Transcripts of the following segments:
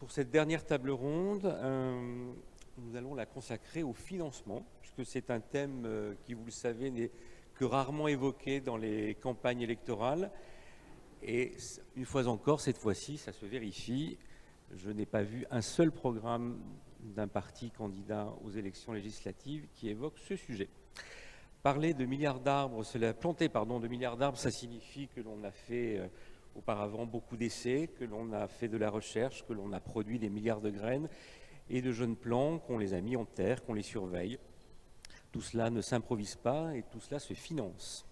Pour cette dernière table ronde, nous allons la consacrer au financement, puisque c'est un thème qui, vous le savez, n'est que rarement évoqué dans les campagnes électorales. Et une fois encore, cette fois-ci, ça se vérifie, je n'ai pas vu un seul programme d'un parti candidat aux élections législatives qui évoque ce sujet. Parler de milliards d'arbres, planter de milliards d'arbres, ça signifie que l'on a fait auparavant beaucoup d'essais, que l'on a fait de la recherche, que l'on a produit des milliards de graines et de jeunes plants, qu'on les a mis en terre, qu'on les surveille. Tout cela ne s'improvise pas et tout cela se finance.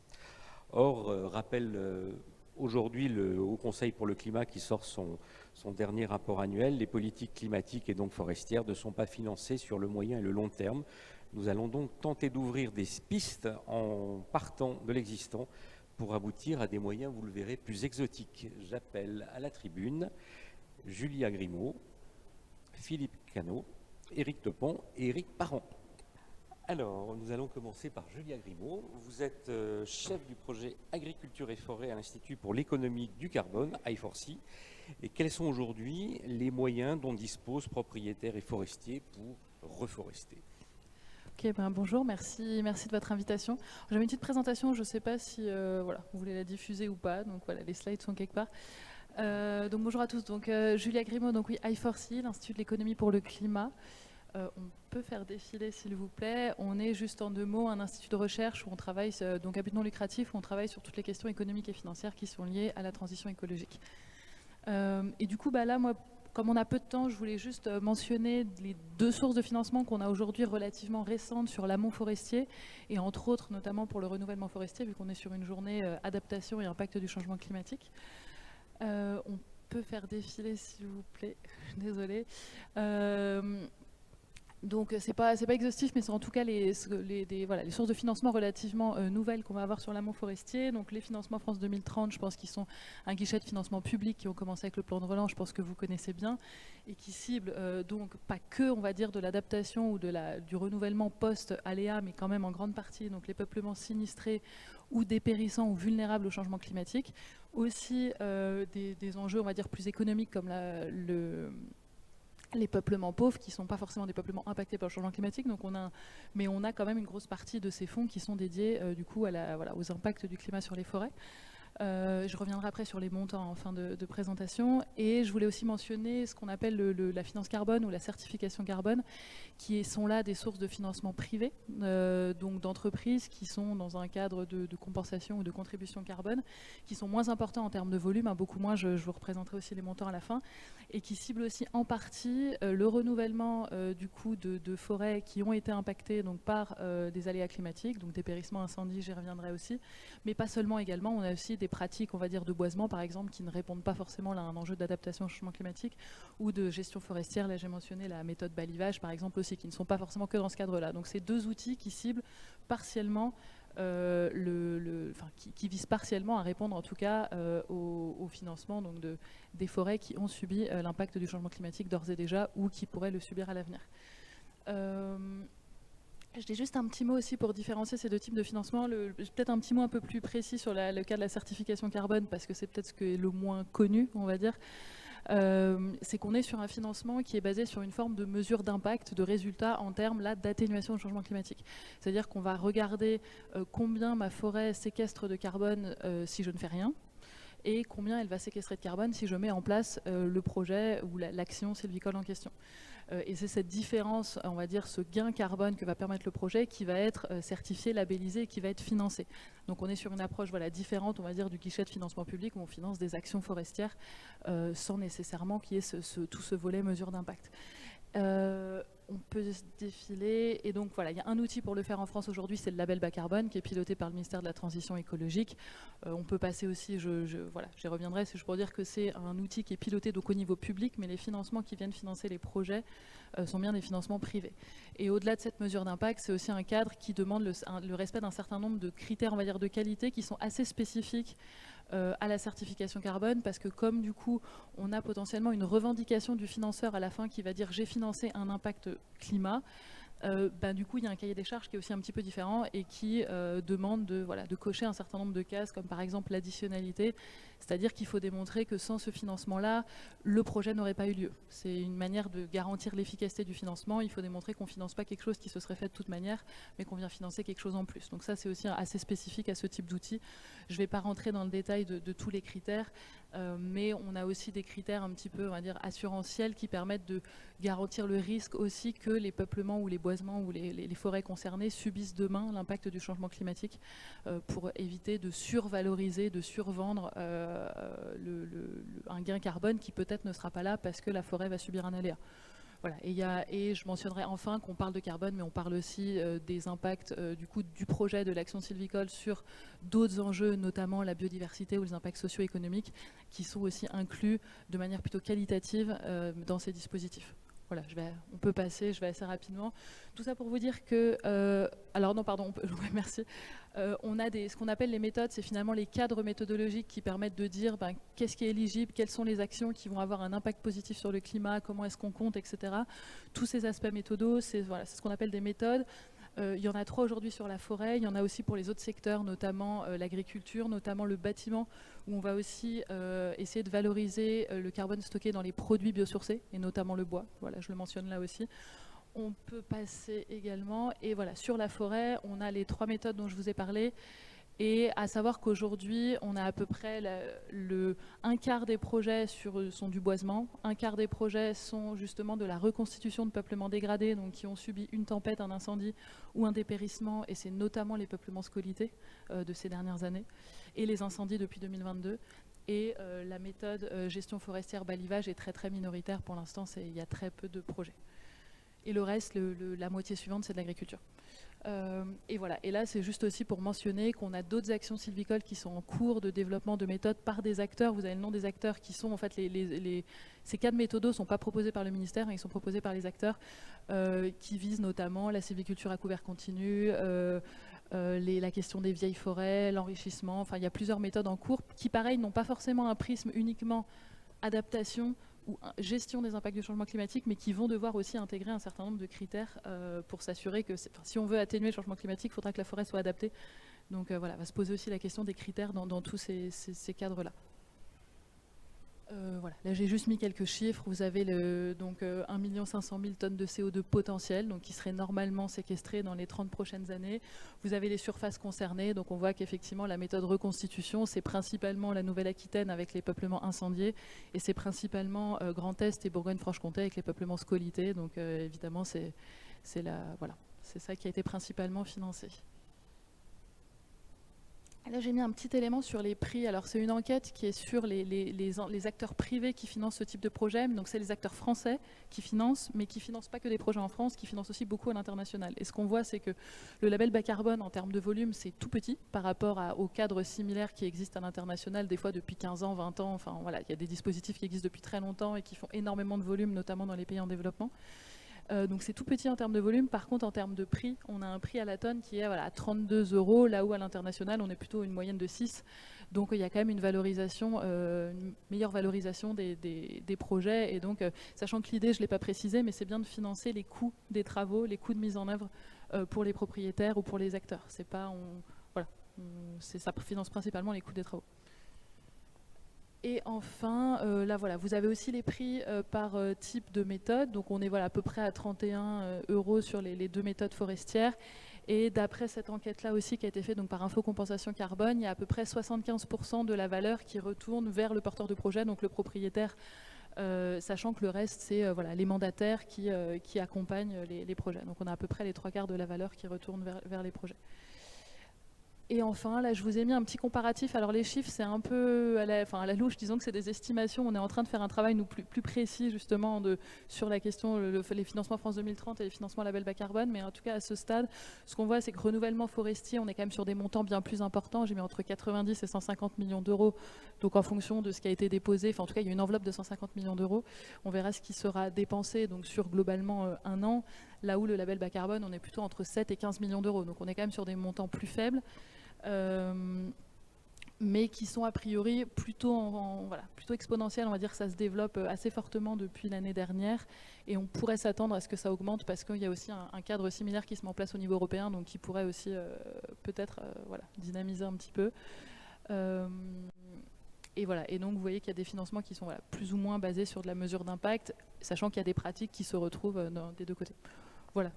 Or, rappelle aujourd'hui le Haut Conseil pour le climat qui sort son dernier rapport annuel, les politiques climatiques et donc forestières ne sont pas financées sur le moyen et le long terme. Nous allons donc tenter d'ouvrir des pistes en partant de l'existant pour aboutir à des moyens, vous le verrez, plus exotiques. J'appelle à la tribune Julia Grimaud, Philippe Cano, Éric Tepon et Éric Parent. Alors, nous allons commencer par Julia Grimaud. Vous êtes chef du projet Agriculture et Forêt à l'Institut pour l'économie du carbone, I4C. Et quels sont aujourd'hui les moyens dont disposent propriétaires et forestiers pour reforester ? Ok, bonjour, merci de votre invitation. J'avais une petite présentation, je ne sais pas si vous voulez la diffuser ou pas, donc voilà, les slides sont quelque part. Donc bonjour à tous, donc Julia Grimaud, donc oui, I4C, l'Institut de l'économie pour le climat. On peut faire défiler s'il vous plaît. On est juste en deux mots un institut de recherche où on travaille, donc à but non lucratif, où on travaille sur toutes les questions économiques et financières qui sont liées à la transition écologique. Et du coup, là, moi, comme on a peu de temps, je voulais juste mentionner les deux sources de financement qu'on a aujourd'hui relativement récentes sur l'amont forestier et entre autres notamment pour le renouvellement forestier vu qu'on est sur une journée adaptation et impact du changement climatique. On peut faire défiler s'il vous plaît, désolée. Donc c'est pas exhaustif, mais c'est en tout cas les sources de financement relativement nouvelles qu'on va avoir sur l'amont forestier. Donc les financements France 2030, je pense qu'ils sont un guichet de financement public qui ont commencé avec le plan de relance, je pense que vous connaissez bien, et qui ciblent donc pas que, on va dire, de l'adaptation ou du renouvellement post-aléa, mais quand même en grande partie donc les peuplements sinistrés ou dépérissants ou vulnérables au changement climatique. Aussi des enjeux, on va dire, plus économiques comme les peuplements pauvres qui ne sont pas forcément des peuplements impactés par le changement climatique. Donc mais on a quand même une grosse partie de ces fonds qui sont dédiés du coup aux impacts du climat sur les forêts. Je reviendrai après sur les montants en fin de présentation. Et je voulais aussi mentionner ce qu'on appelle la finance carbone ou la certification carbone, qui sont là des sources de financement privées, donc d'entreprises qui sont dans un cadre de compensation ou de contribution carbone, qui sont moins importants en termes de volume, beaucoup moins, je vous représenterai aussi les montants à la fin, et qui ciblent aussi en partie le renouvellement du coup de forêts qui ont été impactées donc, par des aléas climatiques, donc dépérissement, incendie, j'y reviendrai aussi, mais pas seulement également, on a aussi des pratiques, on va dire, de boisement, par exemple, qui ne répondent pas forcément à un enjeu d'adaptation au changement climatique, ou de gestion forestière, là j'ai mentionné la méthode balivage, par exemple, aussi, qui ne sont pas forcément que dans ce cadre-là. Donc c'est deux outils qui ciblent partiellement, qui visent partiellement à répondre en tout cas au financement donc, des forêts qui ont subi l'impact du changement climatique d'ores et déjà, ou qui pourraient le subir à l'avenir. Je dis juste un petit mot aussi pour différencier ces deux types de financement, peut-être un petit mot un peu plus précis sur le cas de la certification carbone, parce que c'est peut-être ce qui est le moins connu, on va dire. C'est qu'on est sur un financement qui est basé sur une forme de mesure d'impact, de résultat en termes d'atténuation du changement climatique. C'est-à-dire qu'on va regarder combien ma forêt séquestre de carbone si je ne fais rien, et combien elle va séquestrer de carbone si je mets en place le projet ou l'action sylvicole en question. Et c'est cette différence, on va dire, ce gain carbone que va permettre le projet qui va être certifié, labellisé et qui va être financé. Donc on est sur une approche différente, on va dire, du guichet de financement public où on finance des actions forestières sans nécessairement qu'il y ait tout ce volet mesure d'impact. On peut se défiler, et donc voilà, il y a un outil pour le faire en France aujourd'hui, c'est le label bas carbone qui est piloté par le ministère de la Transition écologique. On peut passer aussi, j'y reviendrai, c'est juste pour dire que c'est un outil qui est piloté donc au niveau public, mais les financements qui viennent financer les projets sont bien des financements privés. Et au-delà de cette mesure d'impact, c'est aussi un cadre qui demande le respect d'un certain nombre de critères, on va dire, de qualité qui sont assez spécifiques à la certification carbone, parce que comme du coup on a potentiellement une revendication du financeur à la fin qui va dire j'ai financé un impact climat, du coup, il y a un cahier des charges qui est aussi un petit peu différent et qui demande de cocher un certain nombre de cases, comme par exemple l'additionnalité, c'est-à-dire qu'il faut démontrer que sans ce financement-là, le projet n'aurait pas eu lieu. C'est une manière de garantir l'efficacité du financement. Il faut démontrer qu'on ne finance pas quelque chose qui se serait fait de toute manière, mais qu'on vient financer quelque chose en plus. Donc ça, c'est aussi assez spécifique à ce type d'outil. Je ne vais pas rentrer dans le détail de tous les critères, mais on a aussi des critères un petit peu, on va dire, assurantiels qui permettent de garantir le risque aussi que les peuplements ou les boisements ou les forêts concernées subissent demain l'impact du changement climatique pour éviter de survaloriser, de survendre un gain carbone qui peut-être ne sera pas là parce que la forêt va subir un aléa. Voilà. Et je mentionnerai enfin qu'on parle de carbone, mais on parle aussi des impacts du projet de l'action sylvicole sur d'autres enjeux, notamment la biodiversité ou les impacts socio-économiques, qui sont aussi inclus de manière plutôt qualitative dans ces dispositifs. Voilà, on peut passer, je vais assez rapidement. Tout ça pour vous dire que... merci. On a ce qu'on appelle les méthodes, c'est finalement les cadres méthodologiques qui permettent de dire qu'est-ce qui est éligible, quelles sont les actions qui vont avoir un impact positif sur le climat, comment est-ce qu'on compte, etc. Tous ces aspects méthodos, c'est ce qu'on appelle des méthodes. Il y en a 3 aujourd'hui sur la forêt, il y en a aussi pour les autres secteurs, notamment l'agriculture, notamment le bâtiment, où on va aussi essayer de valoriser le carbone stocké dans les produits biosourcés, et notamment le bois. Voilà, je le mentionne là aussi. On peut passer également, et voilà, sur la forêt, on a les 3 méthodes dont je vous ai parlé, et à savoir qu'aujourd'hui, on a à peu près un quart des projets sont du boisement, un quart des projets sont justement de la reconstitution de peuplements dégradés, donc qui ont subi une tempête, un incendie ou un dépérissement, et c'est notamment les peuplements scolités de ces dernières années, et les incendies depuis 2022. Et la méthode gestion forestière balivage est très très minoritaire pour l'instant, il y a très peu de projets. Et le reste, la moitié suivante, c'est de l'agriculture. Et voilà. Et là, c'est juste aussi pour mentionner qu'on a d'autres actions sylvicoles qui sont en cours de développement de méthodes par des acteurs. Vous avez le nom des acteurs qui sont en fait ces 4 méthodos ne sont pas proposés par le ministère, mais ils sont proposés par les acteurs qui visent notamment la sylviculture à couvert continu, la question des vieilles forêts, l'enrichissement. Enfin, il y a plusieurs méthodes en cours qui, pareil, n'ont pas forcément un prisme uniquement adaptation ou gestion des impacts du changement climatique, mais qui vont devoir aussi intégrer un certain nombre de critères pour s'assurer que si on veut atténuer le changement climatique, il faudra que la forêt soit adaptée. Donc voilà, va se poser aussi la question des critères dans tous ces cadres-là. Voilà. Là, j'ai juste mis quelques chiffres. Vous avez 1 500 000 tonnes de CO2 potentiel, donc qui seraient normalement séquestrées dans les 30 prochaines années. Vous avez les surfaces concernées, donc on voit qu'effectivement la méthode reconstitution, c'est principalement la Nouvelle-Aquitaine avec les peuplements incendiés, et c'est principalement Grand Est et Bourgogne-Franche-Comté avec les peuplements scolités. Donc évidemment, c'est ça qui a été principalement financé. Là, j'ai mis un petit élément sur les prix. Alors, c'est une enquête qui est sur les acteurs privés qui financent ce type de projet. Donc, c'est les acteurs français qui financent, mais qui ne financent pas que des projets en France, qui financent aussi beaucoup à l'international. Et ce qu'on voit, c'est que le label bas carbone, en termes de volume, c'est tout petit par rapport aux cadres similaires qui existent à l'international, des fois depuis 15 ans, 20 ans. Enfin, voilà, il y a des dispositifs qui existent depuis très longtemps et qui font énormément de volume, notamment dans les pays en développement. Donc c'est tout petit en termes de volume. Par contre, en termes de prix, on a un prix à la tonne qui est à 32 €, là où à l'international, on est plutôt une moyenne de 6. Donc il y a quand même une valorisation, une meilleure valorisation des projets. Et donc, sachant que l'idée, je ne l'ai pas précisé, mais c'est bien de financer les coûts des travaux, les coûts de mise en œuvre pour les propriétaires ou pour les acteurs. C'est pas, ça finance principalement les coûts des travaux. Et enfin, là voilà, vous avez aussi les prix par type de méthode. Donc on est à peu près à 31 € sur les 2 méthodes forestières. Et d'après cette enquête-là aussi qui a été faite par Info Compensation Carbone, il y a à peu près 75% de la valeur qui retourne vers le porteur de projet, donc le propriétaire, sachant que le reste, c'est les mandataires qui accompagnent les projets. Donc on a à peu près les 3/4 de la valeur qui retourne vers les projets. Et enfin, là, je vous ai mis un petit comparatif. Alors, les chiffres, c'est un peu à la louche, disons que c'est des estimations. On est en train de faire un travail plus précis, justement, sur la question, les financements France 2030 et les financements label bas carbone. Mais en tout cas, à ce stade, ce qu'on voit, c'est que renouvellement forestier, on est quand même sur des montants bien plus importants. J'ai mis entre 90 et 150 millions d'euros. Donc, en fonction de ce qui a été déposé, en tout cas, il y a une enveloppe de 150 millions d'euros. On verra ce qui sera dépensé donc, sur globalement un an. Là où le label bas carbone, on est plutôt entre 7 et 15 millions d'euros. Donc, on est quand même sur des montants plus faibles. mais qui sont a priori plutôt, voilà, plutôt exponentielles. On va dire que ça se développe assez fortement depuis l'année dernière et on pourrait s'attendre à ce que ça augmente parce qu'il y a aussi un cadre similaire qui se met en place au niveau européen, donc qui pourrait aussi peut-être voilà, dynamiser un petit peu. Et voilà. Et donc vous voyez qu'il y a des financements qui sont voilà, plus ou moins basés sur de la mesure d'impact, sachant qu'il y a des pratiques qui se retrouvent des deux côtés. Voilà.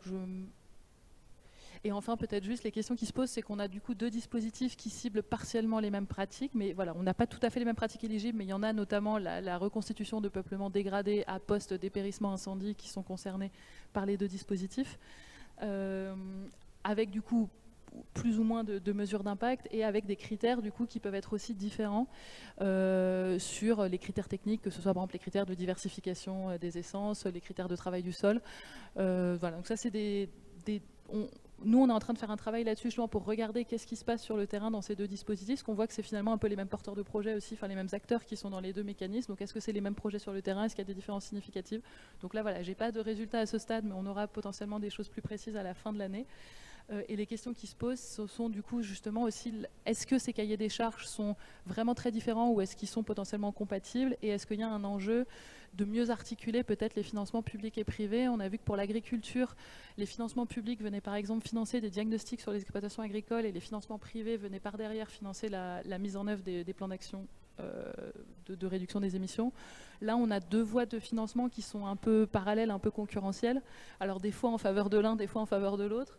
Et enfin, peut-être juste les questions qui se posent, c'est qu'on a du coup 2 dispositifs qui ciblent partiellement les mêmes pratiques, mais voilà, on n'a pas tout à fait les mêmes pratiques éligibles, mais il y en a notamment la reconstitution de peuplements dégradés à post-dépérissement incendie qui sont concernés par les 2 dispositifs, avec du coup plus ou moins de mesures d'impact et avec des critères du coup qui peuvent être aussi différents sur les critères techniques, que ce soit par exemple les critères de diversification des essences, les critères de travail du sol. Voilà, donc ça c'est nous, on est en train de faire un travail là-dessus justement pour regarder qu'est-ce qui se passe sur le terrain dans ces 2 dispositifs, parce qu'on voit que c'est finalement un peu les mêmes porteurs de projets aussi, enfin les mêmes acteurs qui sont dans les 2 mécanismes. Donc est-ce que c'est les mêmes projets sur le terrain? Est-ce qu'il y a des différences significatives? Donc là, voilà, j'ai pas de résultats à ce stade, mais on aura potentiellement des choses plus précises à la fin de l'année. Et les questions qui se posent, ce sont du coup justement aussi, est-ce que ces cahiers des charges sont vraiment très différents ou est-ce qu'ils sont potentiellement compatibles? Et est-ce qu'il y a un enjeu de mieux articuler peut-être les financements publics et privés? On a vu que pour l'agriculture, les financements publics venaient par exemple financer des diagnostics sur les exploitations agricoles et les financements privés venaient par derrière financer la mise en œuvre des plans d'action de réduction des émissions. Là, on a 2 voies de financement qui sont un peu parallèles, un peu concurrentielles. Alors des fois en faveur de l'un, des fois en faveur de l'autre.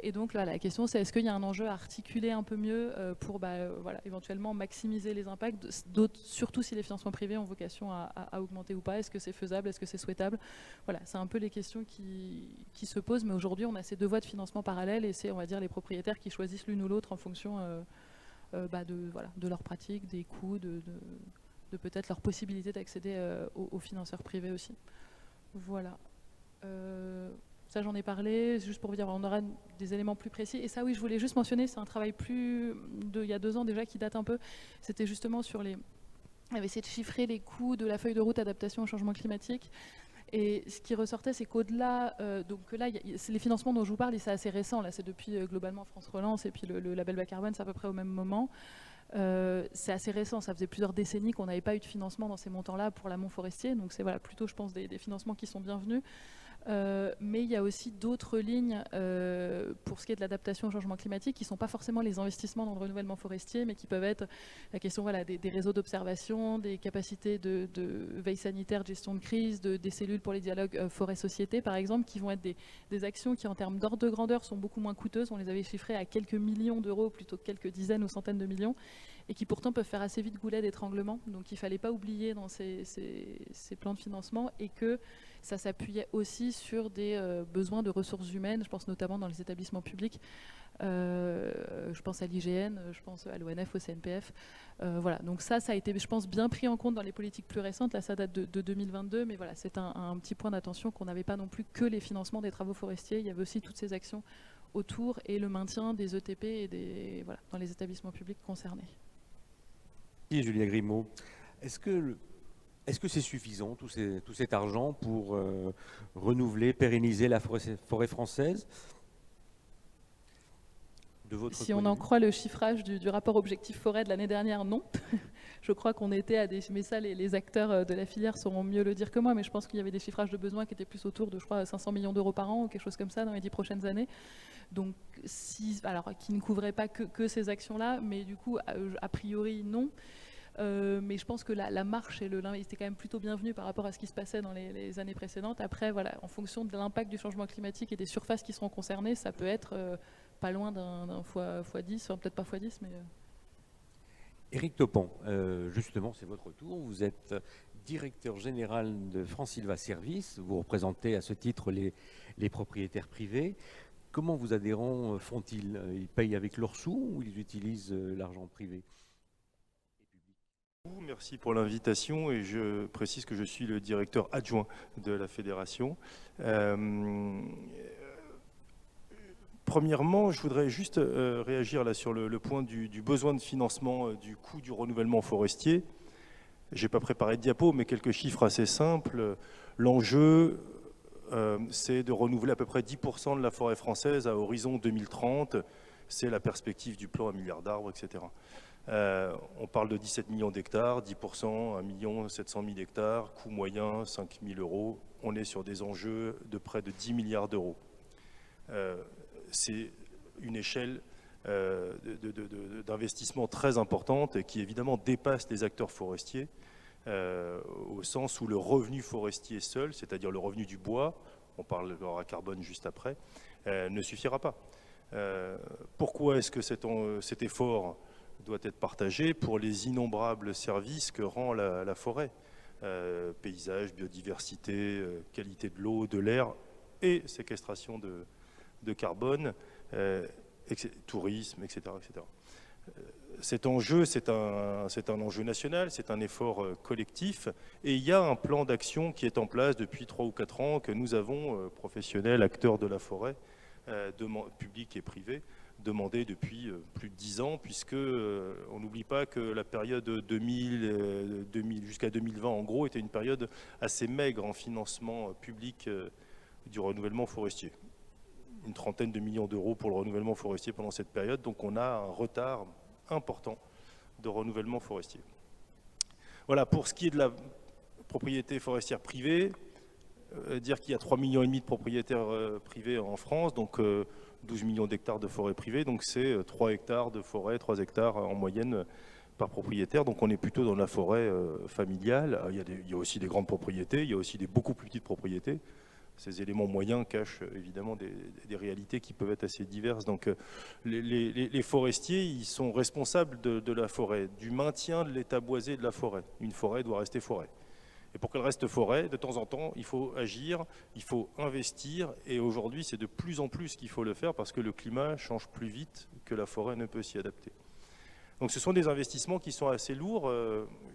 Et donc là, la question c'est est-ce qu'il y a un enjeu à articuler un peu mieux pour voilà, éventuellement maximiser les impacts, surtout si les financements privés ont vocation à augmenter ou pas. Est-ce que c'est faisable? Est-ce que c'est souhaitable? Voilà, c'est un peu les questions qui se posent, mais aujourd'hui on a ces 2 voies de financement parallèles et c'est, on va dire, les propriétaires qui choisissent l'une ou l'autre en fonction de leurs pratiques, des coûts, de peut-être leur possibilité d'accéder aux financeurs privés aussi. Voilà. Ça, j'en ai parlé, juste pour vous dire, on aura des éléments plus précis. Et ça, oui, je voulais juste mentionner, c'est un travail il y a 2 ans déjà qui date un peu. C'était justement on avait essayé de chiffrer les coûts de la feuille de route adaptation au changement climatique. Et ce qui ressortait, c'est qu'au-delà, donc là, les financements dont je vous parle, c'est assez récent. Là, c'est depuis globalement France Relance et puis le label bas carbone, c'est à peu près au même moment. C'est assez récent, ça faisait plusieurs décennies qu'on n'avait pas eu de financement dans ces montants-là pour l'amont forestier. Donc c'est voilà, plutôt, je pense, des financements qui sont bienvenus. Mais il y a aussi d'autres lignes pour ce qui est de l'adaptation au changement climatique qui ne sont pas forcément les investissements dans le renouvellement forestier, mais qui peuvent être la question voilà, des réseaux d'observation, des capacités de veille sanitaire, de gestion de crise, des cellules pour les dialogues forêt-société par exemple, qui vont être des actions qui en termes d'ordre de grandeur sont beaucoup moins coûteuses. On les avait chiffrées à quelques millions d'euros plutôt que quelques dizaines ou centaines de millions, et qui pourtant peuvent faire assez vite goulet d'étranglement. Donc il ne fallait pas oublier dans ces plans de financement, et que ça s'appuyait aussi sur des besoins de ressources humaines, je pense notamment dans les établissements publics, je pense à l'IGN, je pense à l'ONF, au CNPF. Voilà, donc ça a été, je pense, bien pris en compte dans les politiques plus récentes. Là, ça date de 2022, mais voilà, c'est un petit point d'attention qu'on n'avait pas non plus que les financements des travaux forestiers, il y avait aussi toutes ces actions autour et le maintien des ETP et voilà, dans les établissements publics concernés. Et Julia Grimaud, est-ce que c'est suffisant, tout cet argent, pour renouveler, pérenniser la forêt française de votre Si on en croit le chiffrage du rapport Objectif Forêt de l'année dernière, non. Je crois qu'on était à des... Mais ça, les acteurs de la filière sauront mieux le dire que moi, mais je pense qu'il y avait des chiffrages de besoins qui étaient plus autour de, je crois, 500 millions d'euros par an ou quelque chose comme ça dans les 10 prochaines années. Donc, alors, qui ne couvraient pas que ces actions-là, mais du coup, a priori, non. Mais je pense que la marche et était quand même plutôt bienvenue par rapport à ce qui se passait dans les années précédentes. Après, voilà, en fonction de l'impact du changement climatique et des surfaces qui seront concernées, ça peut être pas loin d'un fois 10, enfin, peut-être pas fois 10, mais... Éric Topan, justement, c'est votre tour. Vous êtes directeur général de France Sylva Services. Vous représentez à ce titre les propriétaires privés. Comment vos adhérents font-ils? Ils payent avec leurs sous ou ils utilisent l'argent privé? Merci pour l'invitation, et je précise que je suis le directeur adjoint de la fédération. Premièrement, je voudrais juste réagir là sur le point du besoin de financement du coût du renouvellement forestier. Je n'ai pas préparé de diapo, mais quelques chiffres assez simples. L'enjeu, c'est de renouveler à peu près 10% de la forêt française à horizon 2030. C'est la perspective du plan 1 milliard d'arbres, etc. On parle de 17 millions d'hectares, 10%, 1 700 000 hectares, coût moyen 5 000 euros. On est sur des enjeux de près de 10 milliards d'euros. C'est une échelle d'investissement très importante et qui évidemment dépasse les acteurs forestiers au sens où le revenu forestier seul, c'est-à-dire le revenu du bois, on parlera carbone juste après, ne suffira pas. Pourquoi est-ce que cet effort doit être partagé? Pour les innombrables services que rend la forêt. Paysage, biodiversité, qualité de l'eau, de l'air et séquestration de carbone, tourisme, etc. etc. Cet enjeu, c'est un enjeu national, c'est un effort collectif et il y a un plan d'action qui est en place depuis 3 ou 4 ans que nous avons, professionnels, acteurs de la forêt, publics et privés, demandé depuis plus de 10 ans, puisque on n'oublie pas que la période 2000 jusqu'à 2020, en gros, était une période assez maigre en financement public du renouvellement forestier. Une trentaine de millions d'euros pour le renouvellement forestier pendant cette période, donc on a un retard important de renouvellement forestier. Voilà, pour ce qui est de la propriété forestière privée, dire qu'il y a 3,5 millions de propriétaires privés en France, donc 12 millions d'hectares de forêt privée, donc c'est 3 hectares de forêt, 3 hectares en moyenne par propriétaire, donc on est plutôt dans la forêt familiale. Il y a aussi des grandes propriétés, il y a aussi des beaucoup plus petites propriétés. Ces éléments moyens cachent évidemment des réalités qui peuvent être assez diverses. Donc les forestiers, ils sont responsables de la forêt, du maintien de l'état boisé de la forêt. Une forêt doit rester forêt. Et pour qu'elle reste forêt, de temps en temps, il faut agir, il faut investir. Et aujourd'hui, c'est de plus en plus qu'il faut le faire parce que le climat change plus vite que la forêt ne peut s'y adapter. Donc ce sont des investissements qui sont assez lourds.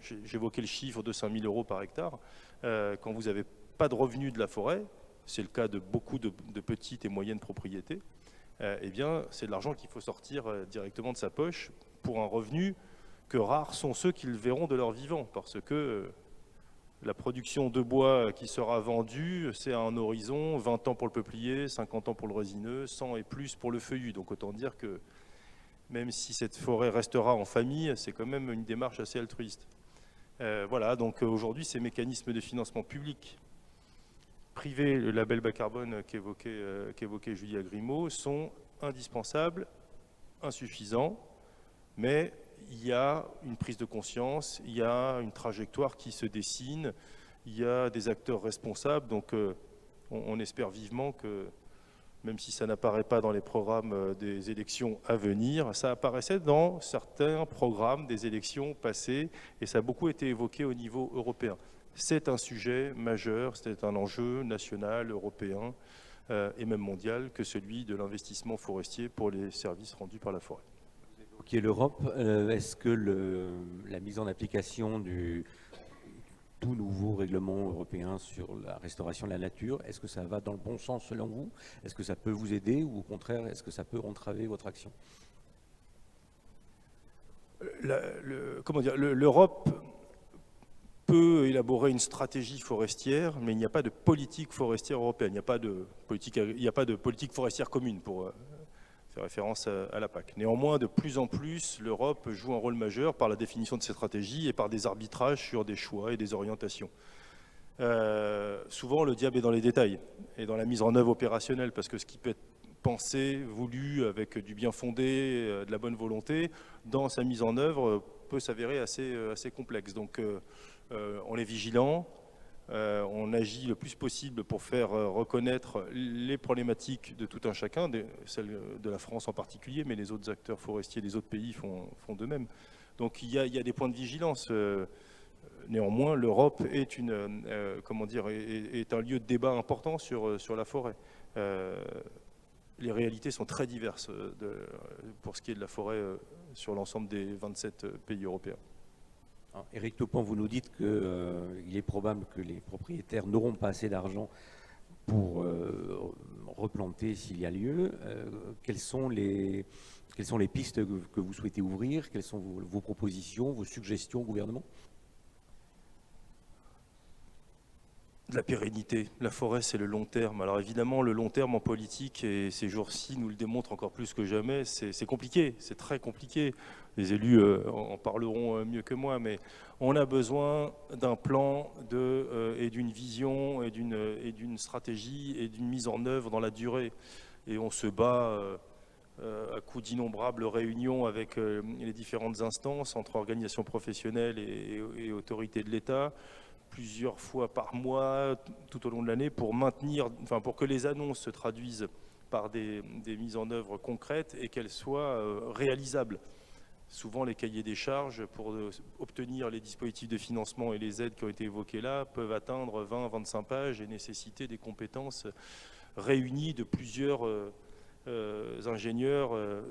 J'évoquais le chiffre de 5 000 euros par hectare. Quand vous n'avez pas de revenus de la forêt, c'est le cas de beaucoup de petites et moyennes propriétés, eh bien, c'est de l'argent qu'il faut sortir directement de sa poche pour un revenu que rares sont ceux qui le verront de leur vivant, parce que la production de bois qui sera vendue, c'est à un horizon 20 ans pour le peuplier, 50 ans pour le résineux, 100 et plus pour le feuillu. Donc autant dire que même si cette forêt restera en famille, c'est quand même une démarche assez altruiste. Voilà, donc aujourd'hui, ces mécanismes de financement public privé, le label bas carbone qu'évoquait Julia Grimaud, sont indispensables, insuffisants, mais il y a une prise de conscience, il y a une trajectoire qui se dessine, il y a des acteurs responsables, donc on espère vivement que, même si ça n'apparaît pas dans les programmes des élections à venir, ça apparaissait dans certains programmes des élections passées, et ça a beaucoup été évoqué au niveau européen. C'est un sujet majeur, c'est un enjeu national, européen et même mondial que celui de l'investissement forestier pour les services rendus par la forêt. Vous évoquiez l'Europe. Est-ce que la mise en application du tout nouveau règlement européen sur la restauration de la nature, est-ce que ça va dans le bon sens selon vous? Est-ce que ça peut vous aider ou au contraire, est-ce que ça peut entraver votre action? L'Europe peut élaborer une stratégie forestière, mais il n'y a pas de politique forestière européenne. Il n'y a pas de politique forestière commune, pour faire référence à la PAC. Néanmoins, de plus en plus, l'Europe joue un rôle majeur par la définition de ses stratégies et par des arbitrages sur des choix et des orientations. Souvent, le diable est dans les détails et dans la mise en œuvre opérationnelle, parce que ce qui peut être pensé, voulu, avec du bien fondé, de la bonne volonté, dans sa mise en œuvre, peut s'avérer assez complexe. Donc, on est vigilant, on agit le plus possible pour faire reconnaître les problématiques de tout un chacun, celles de la France en particulier, mais les autres acteurs forestiers des autres pays font de même. Donc il y a des points de vigilance. Néanmoins, l'Europe est est un lieu de débat important sur la forêt. Les réalités sont très diverses pour ce qui est de la forêt sur l'ensemble des 27 pays européens. Alors, Éric Taupan, vous nous dites qu'il est probable que les propriétaires n'auront pas assez d'argent pour replanter s'il y a lieu. Quelles sont les pistes que vous souhaitez ouvrir? Quelles sont vos propositions, vos suggestions au gouvernement? de la pérennité. La forêt, c'est le long terme. Alors évidemment, le long terme en politique, et ces jours-ci nous le démontrent encore plus que jamais, c'est compliqué, c'est très compliqué. Les élus en parleront mieux que moi, mais on a besoin d'un plan et d'une vision et d'une stratégie et d'une mise en œuvre dans la durée. Et on se bat à coup d'innombrables réunions avec les différentes instances entre organisations professionnelles et autorités de l'État, plusieurs fois par mois, tout au long de l'année, pour que les annonces se traduisent par des mises en œuvre concrètes et qu'elles soient réalisables. Souvent, les cahiers des charges pour obtenir les dispositifs de financement et les aides qui ont été évoqués là peuvent atteindre 20-25 pages et nécessiter des compétences réunies de plusieurs ingénieurs.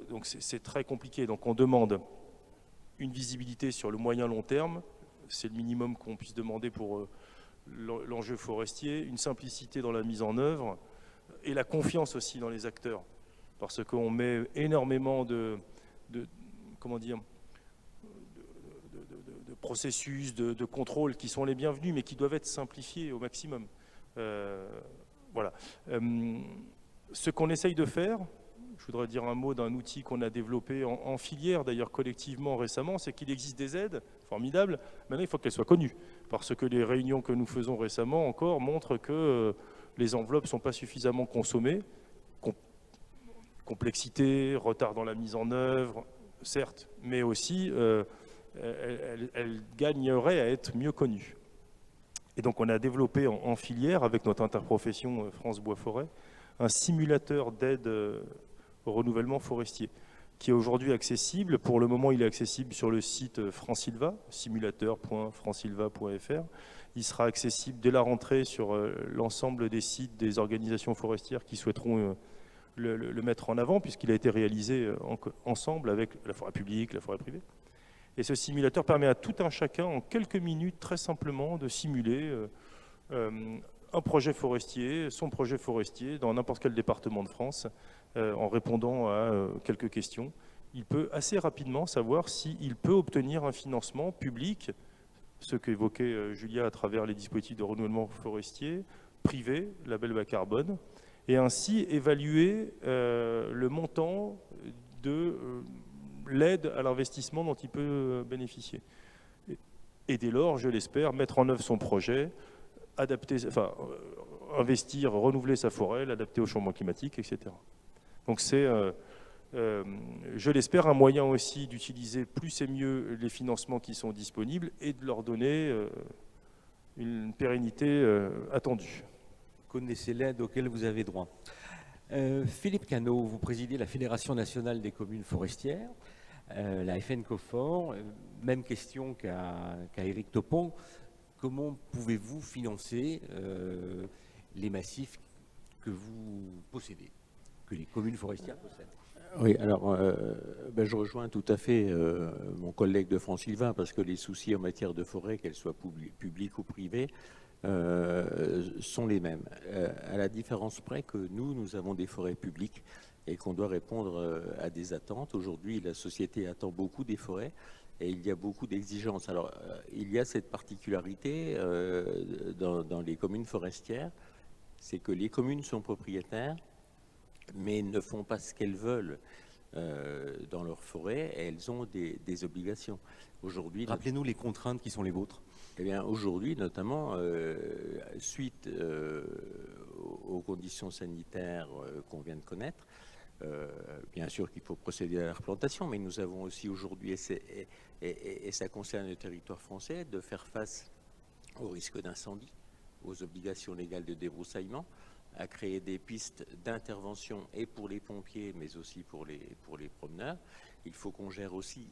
Donc c'est très compliqué. Donc on demande une visibilité sur le moyen-long terme. C'est le minimum qu'on puisse demander pour l'enjeu forestier, une simplicité dans la mise en œuvre et la confiance aussi dans les acteurs. Parce qu'on met énormément de processus, de contrôle qui sont les bienvenus, mais qui doivent être simplifiés au maximum. Voilà. Ce qu'on essaye de faire, je voudrais dire un mot d'un outil qu'on a développé en filière, d'ailleurs collectivement récemment, c'est qu'il existe des aides formidables. Maintenant, il faut qu'elles soient connues, parce que les réunions que nous faisons récemment encore montrent que les enveloppes ne sont pas suffisamment consommées. Complexité, retard dans la mise en œuvre, certes, mais aussi elles gagneraient à être mieux connues. Et donc on a développé en filière, avec notre interprofession France Bois Forêt, un simulateur d'aide au renouvellement forestier, qui est aujourd'hui accessible. Pour le moment, il est accessible sur le site Francilva, simulateur.francilva.fr. Il sera accessible dès la rentrée sur l'ensemble des sites des organisations forestières qui souhaiteront le mettre en avant, puisqu'il a été réalisé ensemble avec la forêt publique, la forêt privée. Et ce simulateur permet à tout un chacun, en quelques minutes, très simplement, de simuler un projet forestier, son projet forestier, dans n'importe quel département de France, en répondant à quelques questions. Il peut assez rapidement savoir s'il peut obtenir un financement public, ce qu'évoquait Julia à travers les dispositifs de renouvellement forestier, privé, label bas carbone, et ainsi évaluer le montant de l'aide à l'investissement dont il peut bénéficier. Et dès lors, je l'espère, mettre en œuvre son projet, investir, renouveler sa forêt, l'adapter au changement climatique, etc. Donc c'est, je l'espère, un moyen aussi d'utiliser plus et mieux les financements qui sont disponibles et de leur donner une pérennité attendue. Connaissez l'aide auquel vous avez droit. Philippe Cano, vous présidez la Fédération nationale des communes forestières, la FNCOFOR. Même question qu'à Éric Topon. Comment pouvez-vous financer les massifs que vous possédez, que les communes forestières possèdent? Oui, alors je rejoins tout à fait mon collègue de Francilva, parce que les soucis en matière de forêt, qu'elles soient publiques ou privées, sont les mêmes. À la différence près que nous avons des forêts publiques et qu'on doit répondre à des attentes. Aujourd'hui, la société attend beaucoup des forêts et il y a beaucoup d'exigences. Alors, il y a cette particularité dans les communes forestières, c'est que les communes sont propriétaires, mais ne font pas ce qu'elles veulent dans leur forêt, et elles ont des obligations. Aujourd'hui, rappelez-nous les contraintes qui sont les vôtres. Eh bien, aujourd'hui, notamment, suite aux conditions sanitaires qu'on vient de connaître, bien sûr qu'il faut procéder à la replantation, mais nous avons aussi aujourd'hui, et ça concerne le territoire français, de faire face au risque d'incendie, aux obligations légales de débroussaillement, à créer des pistes d'intervention et pour les pompiers, mais aussi pour les promeneurs. Il faut qu'on gère aussi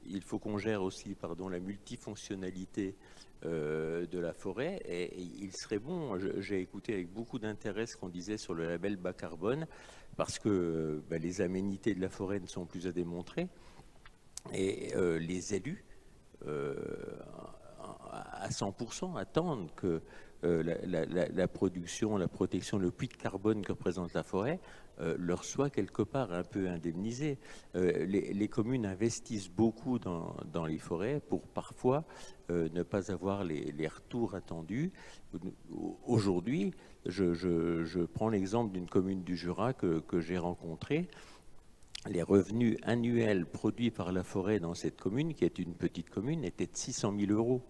la multifonctionnalité de la forêt, et il serait bon, j'ai écouté avec beaucoup d'intérêt ce qu'on disait sur le label bas carbone, parce que les aménités de la forêt ne sont plus à démontrer, et les élus à 100% attendent la production, la protection, le puits de carbone que représente la forêt leur soit quelque part un peu indemnisé. Les communes investissent beaucoup dans les forêts pour parfois ne pas avoir les retours attendus. Aujourd'hui, je prends l'exemple d'une commune du Jura que j'ai rencontrée. Les revenus annuels produits par la forêt dans cette commune, qui est une petite commune, étaient de 600 000 euros.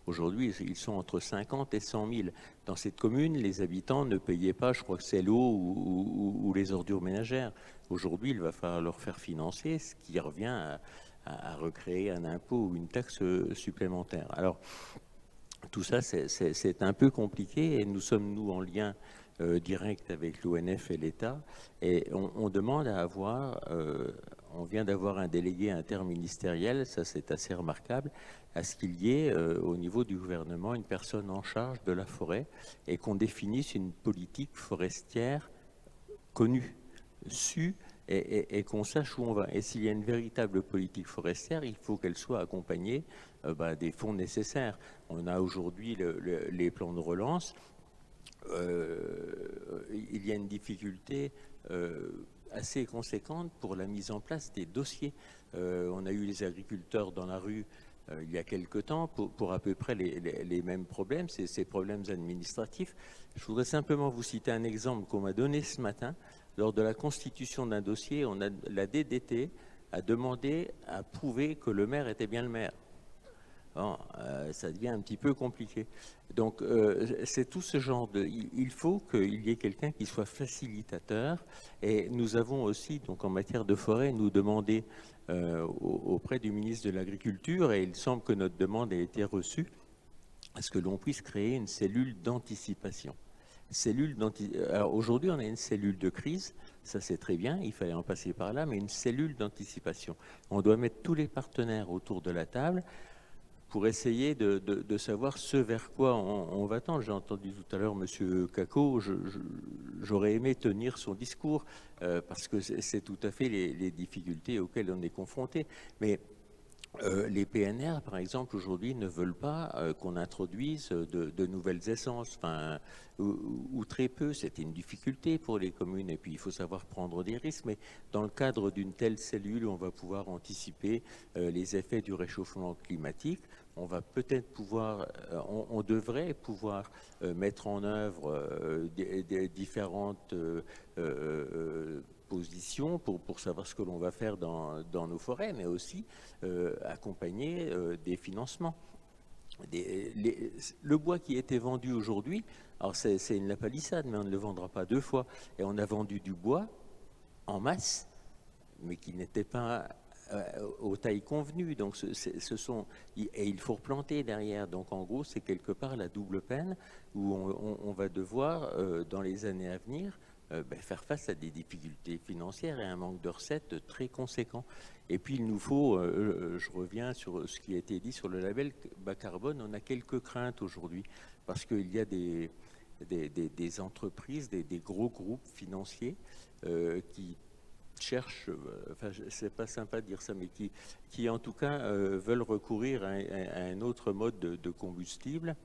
Aujourd'hui, ils sont entre 50 et 100 000. Dans cette commune, les habitants ne payaient pas, je crois que c'est l'eau ou les ordures ménagères. Aujourd'hui, il va falloir leur faire financer, ce qui revient à recréer un impôt ou une taxe supplémentaire. Alors, tout ça, c'est un peu compliqué et nous sommes, nous, en lien direct avec l'ONF et l'État. Et on demande à avoir, on vient d'avoir un délégué interministériel, ça c'est assez remarquable, à ce qu'il y ait au niveau du gouvernement une personne en charge de la forêt et qu'on définisse une politique forestière connue, sue, et qu'on sache où on va. Et s'il y a une véritable politique forestière, il faut qu'elle soit accompagnée des fonds nécessaires. On a aujourd'hui les plans de relance. Il y a une difficulté assez conséquente pour la mise en place des dossiers. On a eu les agriculteurs dans la rue il y a quelque temps pour à peu près les mêmes problèmes, ces problèmes administratifs. Je voudrais simplement vous citer un exemple qu'on m'a donné ce matin. Lors de la constitution d'un dossier, la DDT a demandé à prouver que le maire était bien le maire. Bon, ça devient un petit peu compliqué. Donc, c'est tout ce genre de... Il faut qu'il y ait quelqu'un qui soit facilitateur. Et nous avons aussi, donc en matière de forêt, nous demandé auprès du ministre de l'Agriculture, et il semble que notre demande a été reçue, à ce que l'on puisse créer une cellule d'anticipation. Alors aujourd'hui, on a une cellule de crise, ça c'est très bien, il fallait en passer par là, mais une cellule d'anticipation. On doit mettre tous les partenaires autour de la table pour essayer de savoir ce vers quoi on va tendre. J'ai entendu tout à l'heure M. Cacot, j'aurais aimé tenir son discours, parce que c'est tout à fait les difficultés auxquelles on est confronté. Mais les PNR, par exemple, aujourd'hui, ne veulent pas qu'on introduise de nouvelles essences, ou très peu. C'est une difficulté pour les communes, et puis il faut savoir prendre des risques. Mais dans le cadre d'une telle cellule, on va pouvoir anticiper les effets du réchauffement climatique. On va peut-être pouvoir, on devrait pouvoir mettre en œuvre des différentes position pour savoir ce que l'on va faire dans nos forêts, mais aussi accompagner des financements. Le bois qui était vendu aujourd'hui, alors c'est une lapalissade, mais on ne le vendra pas deux fois. Et on a vendu du bois en masse, mais qui n'était pas aux tailles convenues. Donc et il faut replanter derrière. Donc en gros, c'est quelque part la double peine où on va devoir, dans les années à venir, faire face à des difficultés financières et un manque de recettes très conséquent. Et puis il nous faut, je reviens sur ce qui a été dit sur le label bas carbone, on a quelques craintes aujourd'hui parce qu'il y a des entreprises, des gros groupes financiers qui cherchent, enfin c'est pas sympa de dire ça, mais qui en tout cas veulent recourir à un autre mode de combustible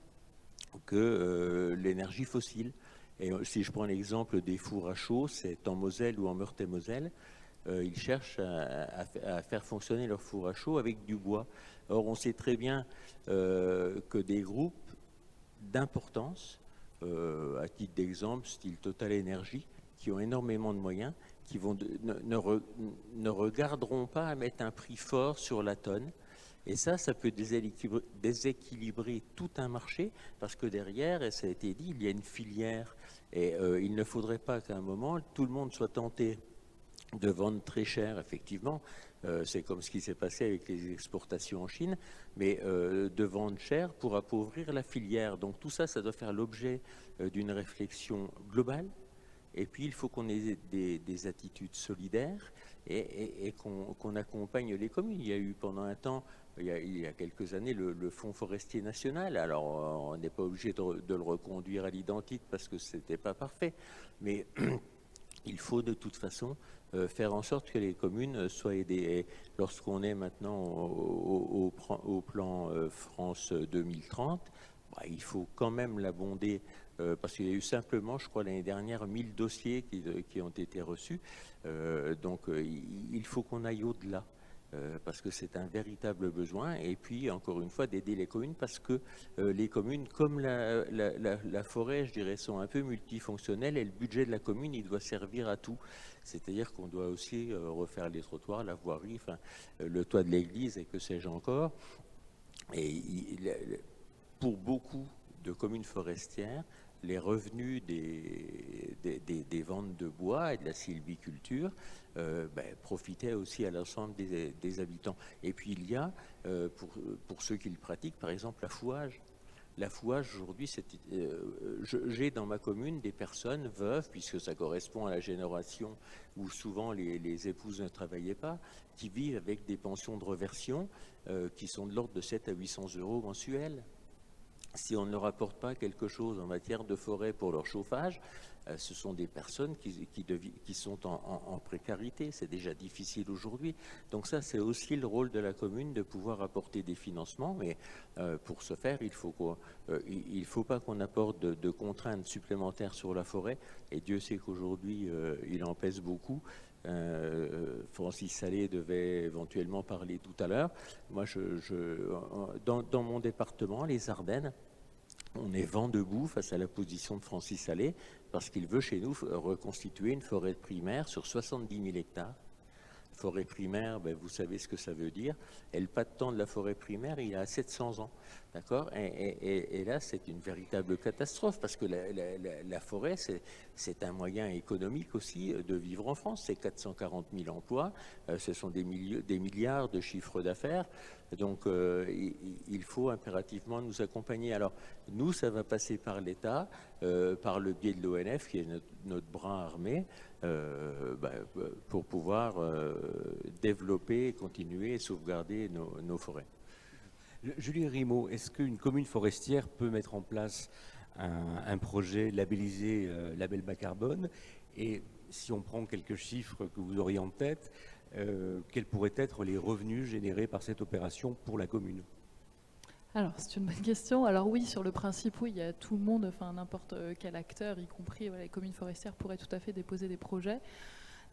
que l'énergie fossile. Et si je prends l'exemple des fours à chaud, c'est en Moselle ou en Meurthe-et-Moselle, ils cherchent à faire fonctionner leur four à chaud avec du bois. Or, on sait très bien que des groupes d'importance, à titre d'exemple, style Total Energy, qui ont énormément de moyens, qui ne regarderont pas à mettre un prix fort sur la tonne. Et ça peut déséquilibrer tout un marché, parce que derrière, et ça a été dit, il y a une filière. Et il ne faudrait pas qu'à un moment, tout le monde soit tenté de vendre très cher, effectivement. C'est comme ce qui s'est passé avec les exportations en Chine, mais de vendre cher pour appauvrir la filière. Donc tout ça, ça doit faire l'objet d'une réflexion globale. Et puis, il faut qu'on ait des attitudes solidaires et qu'on accompagne les communes. Il y a eu pendant un temps, il y a quelques années, le Fonds forestier national. Alors, on n'est pas obligé de le reconduire à l'identique parce que ce n'était pas parfait. Mais il faut de toute façon faire en sorte que les communes soient aidées. Et lorsqu'on est maintenant au plan France 2030, il faut quand même l'abonder, parce qu'il y a eu simplement, je crois, l'année dernière, 1000 dossiers qui ont été reçus. Donc, il faut qu'on aille au-delà. Parce que c'est un véritable besoin, et puis encore une fois d'aider les communes, parce que les communes, comme la forêt, je dirais, sont un peu multifonctionnelles, et le budget de la commune, il doit servir à tout. C'est-à-dire qu'on doit aussi refaire les trottoirs, la voirie, enfin, le toit de l'église, et que sais-je encore. Et pour beaucoup de communes forestières, les revenus des ventes de bois et de la sylviculture profitaient aussi à l'ensemble des habitants. Et puis il y a, pour ceux qui le pratiquent, par exemple l'affouage. L'affouage, aujourd'hui, j'ai dans ma commune des personnes veuves, puisque ça correspond à la génération où souvent les épouses ne travaillaient pas, qui vivent avec des pensions de reversion qui sont de l'ordre de 700 à 800 euros mensuels. Si on ne leur apporte pas quelque chose en matière de forêt pour leur chauffage, ce sont des personnes qui sont en précarité. C'est déjà difficile aujourd'hui. Donc ça, c'est aussi le rôle de la commune de pouvoir apporter des financements. Mais pour ce faire, il faut pas qu'on apporte de contraintes supplémentaires sur la forêt. Et Dieu sait qu'aujourd'hui, il en pèse beaucoup. Francis Salé devait éventuellement parler tout à l'heure. Moi, dans mon département, les Ardennes, on est vent debout face à la position de Francis Salé parce qu'il veut chez nous reconstituer une forêt primaire sur 70 000 hectares. Forêt primaire, vous savez ce que ça veut dire. Et le pas de temps de la forêt primaire, il a 700 ans. D'accord ? Et là, c'est une véritable catastrophe parce que la forêt, c'est un moyen économique aussi de vivre en France. C'est 440 000 emplois, ce sont des milliards de chiffres d'affaires. Donc, il faut impérativement nous accompagner. Alors, nous, ça va passer par l'État, par le biais de l'ONF, qui est notre bras armé, pour pouvoir développer, continuer et sauvegarder nos forêts. Julien Rimaud, est-ce qu'une commune forestière peut mettre en place un projet labellisé label bas carbone? Et si on prend quelques chiffres que vous auriez en tête, quels pourraient être les revenus générés par cette opération pour la commune? Alors, c'est une bonne question. Alors oui, sur le principe, oui, il y a tout le monde, enfin n'importe quel acteur, y compris les communes forestières, pourraient tout à fait déposer des projets.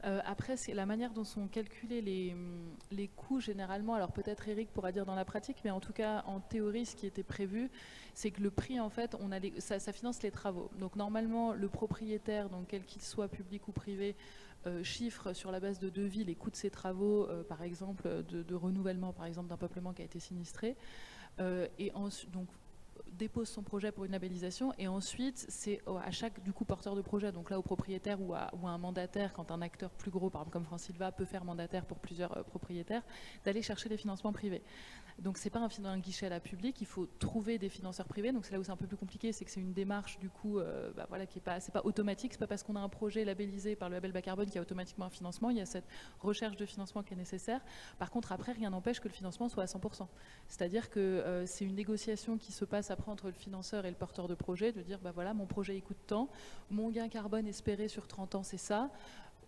Après, c'est la manière dont sont calculés les coûts généralement. Alors peut-être Eric pourra dire dans la pratique, mais en tout cas en théorie, ce qui était prévu, c'est que le prix, en fait, ça finance les travaux. Donc normalement, le propriétaire, donc quel qu'il soit public ou privé, chiffre sur la base de devis les coûts de ses travaux, par exemple de renouvellement, par exemple d'un peuplement qui a été sinistré, donc dépose son projet pour une labellisation, et ensuite c'est à chaque du coup porteur de projet, donc là au propriétaire ou à un mandataire, quand un acteur plus gros, par exemple comme France Sylva, peut faire mandataire pour plusieurs propriétaires, d'aller chercher des financements privés. Donc c'est pas un guichet à la public, il faut trouver des financeurs privés. Donc c'est là où c'est un peu plus compliqué, c'est que c'est une démarche du coup, qui est pas, c'est pas automatique. C'est pas parce qu'on a un projet labellisé par le label bas carbone qu'il y a automatiquement un financement. Il y a cette recherche de financement qui est nécessaire. Par contre, après, rien n'empêche que le financement soit à 100%. C'est-à-dire que c'est une négociation qui se passe après entre le financeur et le porteur de projet, de dire mon projet il coûte tant, mon gain carbone espéré sur 30 ans c'est ça.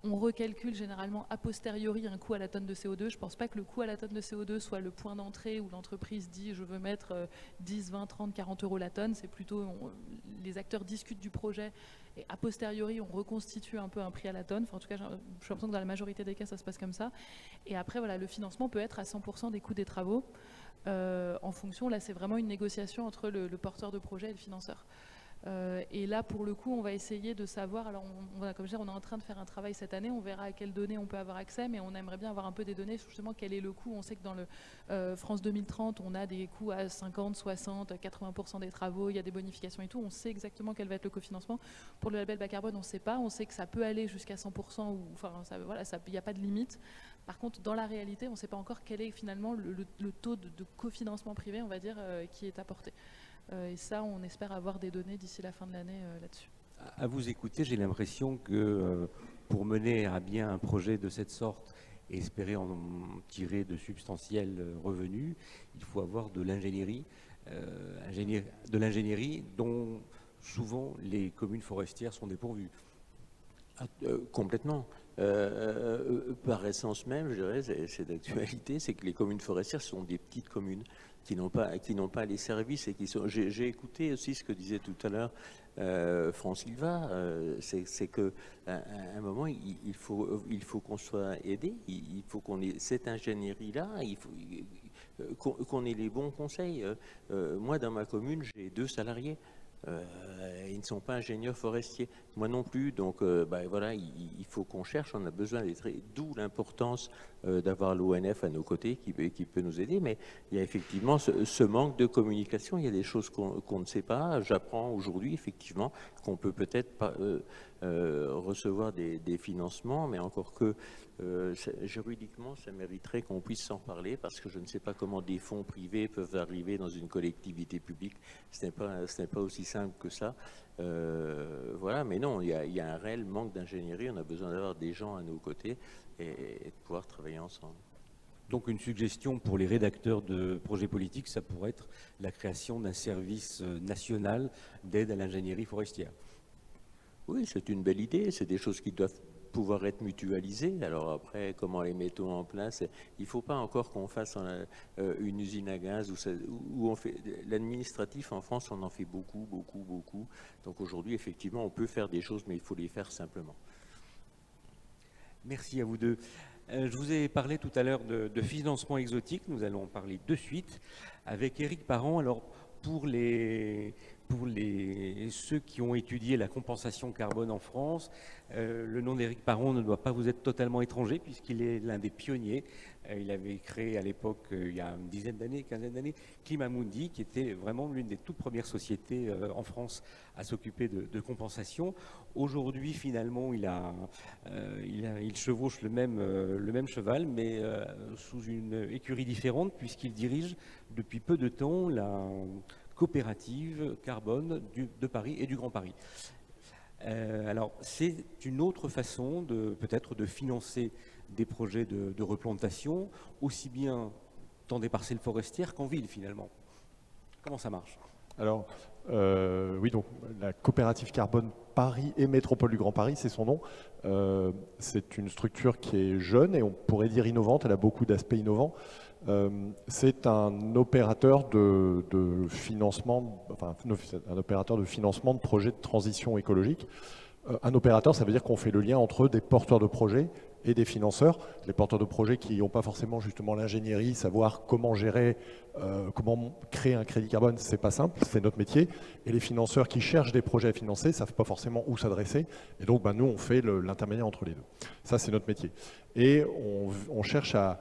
On recalcule généralement a posteriori un coût à la tonne de CO2. Je ne pense pas que le coût à la tonne de CO2 soit le point d'entrée où l'entreprise dit je veux mettre 10, 20, 30, 40 euros la tonne. C'est plutôt les acteurs discutent du projet et a posteriori on reconstitue un peu un prix à la tonne. Enfin, en tout cas, j'ai l'impression que dans la majorité des cas ça se passe comme ça. Et après le financement peut être à 100% des coûts des travaux en fonction. Là c'est vraiment une négociation entre le porteur de projet et le financeur. Et là, pour le coup, on va essayer de savoir. Alors, comme je dis, on est en train de faire un travail cette année. On verra à quelles données on peut avoir accès, mais on aimerait bien avoir un peu des données sur justement quel est le coût. On sait que dans le France 2030, on a des coûts à 50, 60, 80% des travaux. Il y a des bonifications et tout. On sait exactement quel va être le cofinancement. Pour le label bas carbone, on ne sait pas. On sait que ça peut aller jusqu'à 100%. Il n'y a pas de limite. Par contre, dans la réalité, on ne sait pas encore quel est finalement le taux de cofinancement privé, on va dire, qui est apporté. Et ça, on espère avoir des données d'ici la fin de l'année là-dessus. À vous écouter, j'ai l'impression que pour mener à bien un projet de cette sorte et espérer en tirer de substantiels revenus, il faut avoir de l'ingénierie dont souvent les communes forestières sont dépourvues. Complètement. Par essence même, je dirais, c'est d'actualité, c'est que les communes forestières sont des petites communes qui n'ont pas les services et qui sont. J'ai écouté aussi ce que disait tout à l'heure Franck Silva, c'est que à un moment il faut qu'on soit aidé, il faut qu'on ait cette ingénierie-là, il faut qu'on ait les bons conseils. Moi, dans ma commune, j'ai 2 salariés. Ils ne sont pas ingénieurs forestiers, moi non plus, donc voilà, il faut qu'on cherche, on a besoin d'être, d'où l'importance d'avoir l'ONF à nos côtés qui peut nous aider, mais il y a effectivement ce manque de communication, il y a des choses qu'on ne sait pas. J'apprends aujourd'hui effectivement qu'on peut peut-être pas recevoir des financements, mais encore que juridiquement ça mériterait qu'on puisse s'en parler, parce que je ne sais pas comment des fonds privés peuvent arriver dans une collectivité publique. Ce n'est pas aussi simple que ça. Voilà, mais non, il y a un réel manque d'ingénierie, on a besoin d'avoir des gens à nos côtés et de pouvoir travailler ensemble. Donc une suggestion pour les rédacteurs de projets politiques, ça pourrait être la création d'un service national d'aide à l'ingénierie forestière. Oui, c'est une belle idée, c'est des choses qui doivent pouvoir être mutualisées. Alors après, comment les mettons en place? Il ne faut pas encore qu'on fasse une usine à gaz où on fait l'administratif en France, on en fait beaucoup. Donc aujourd'hui, effectivement, on peut faire des choses, mais il faut les faire simplement. Merci à vous deux. Je vous ai parlé tout à l'heure de financement exotique. Nous allons en parler de suite avec Éric Parent. Alors, pour ceux qui ont étudié la compensation carbone en France, le nom d'Éric Parent ne doit pas vous être totalement étranger puisqu'il est l'un des pionniers. Il avait créé à l'époque, il y a une dizaine d'années, quinzaine d'années, Climamundi, qui était vraiment l'une des toutes premières sociétés en France à s'occuper de compensation. Aujourd'hui, finalement, il chevauche le même cheval, mais sous une écurie différente, puisqu'il dirige depuis peu de temps la coopérative carbone de Paris et du Grand Paris. Alors, c'est une autre façon peut-être de financer des projets de replantation, aussi bien dans des parcelles forestières qu'en ville, finalement. Comment ça marche? Alors, oui, donc la coopérative carbone Paris et Métropole du Grand Paris, c'est son nom. C'est une structure qui est jeune et on pourrait dire innovante, elle a beaucoup d'aspects innovants. C'est un opérateur de financement, enfin un opérateur de financement de projets de transition écologique. Un opérateur, ça veut dire qu'on fait le lien entre des porteurs de projets et des financeurs. Les porteurs de projets qui n'ont pas forcément justement l'ingénierie, savoir comment gérer, comment créer un crédit carbone, c'est pas simple, c'est notre métier. Et les financeurs qui cherchent des projets à financer ne savent pas forcément où s'adresser. Et donc nous, on fait l'intermédiaire entre les deux. Ça, c'est notre métier. Et on cherche à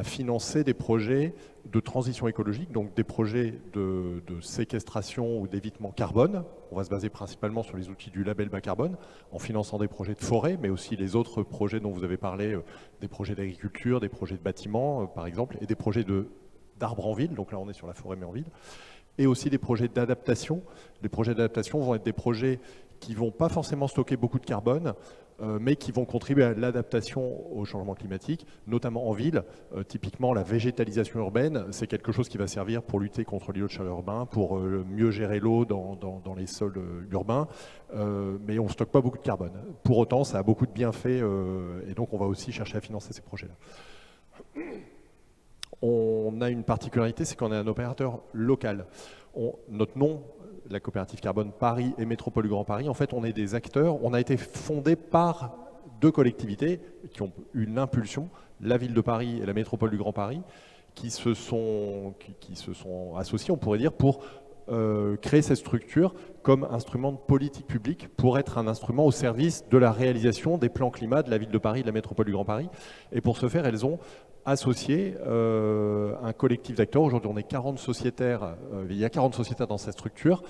financer des projets de transition écologique, donc des projets de séquestration ou d'évitement carbone. On va se baser principalement sur les outils du label bas carbone, en finançant des projets de forêt, mais aussi les autres projets dont vous avez parlé, des projets d'agriculture, des projets de bâtiments, par exemple, et des projets d'arbres en ville, donc là on est sur la forêt mais en ville, et aussi des projets d'adaptation. Les projets d'adaptation vont être des projets qui ne vont pas forcément stocker beaucoup de carbone, mais qui vont contribuer à l'adaptation au changement climatique, notamment en ville. Typiquement, la végétalisation urbaine, c'est quelque chose qui va servir pour lutter contre l'îlot de chaleur urbain, pour mieux gérer l'eau dans les sols urbains, mais on ne stocke pas beaucoup de carbone. Pour autant, ça a beaucoup de bienfaits, et donc on va aussi chercher à financer ces projets-là. On a une particularité, c'est qu'on est un opérateur local. Notre nom, la coopérative carbone Paris et Métropole du Grand Paris, en fait, on est des acteurs. On a été fondé par 2 collectivités qui ont eu l'impulsion, la ville de Paris et la Métropole du Grand Paris, qui se sont associés, on pourrait dire, pour créer cette structure comme instrument de politique publique, pour être un instrument au service de la réalisation des plans climat de la ville de Paris et de la Métropole du Grand Paris. Et pour ce faire, elles ont associé un collectif d'acteurs. Aujourd'hui, on est 40 sociétaires, il y a 40 sociétaires dans cette structure,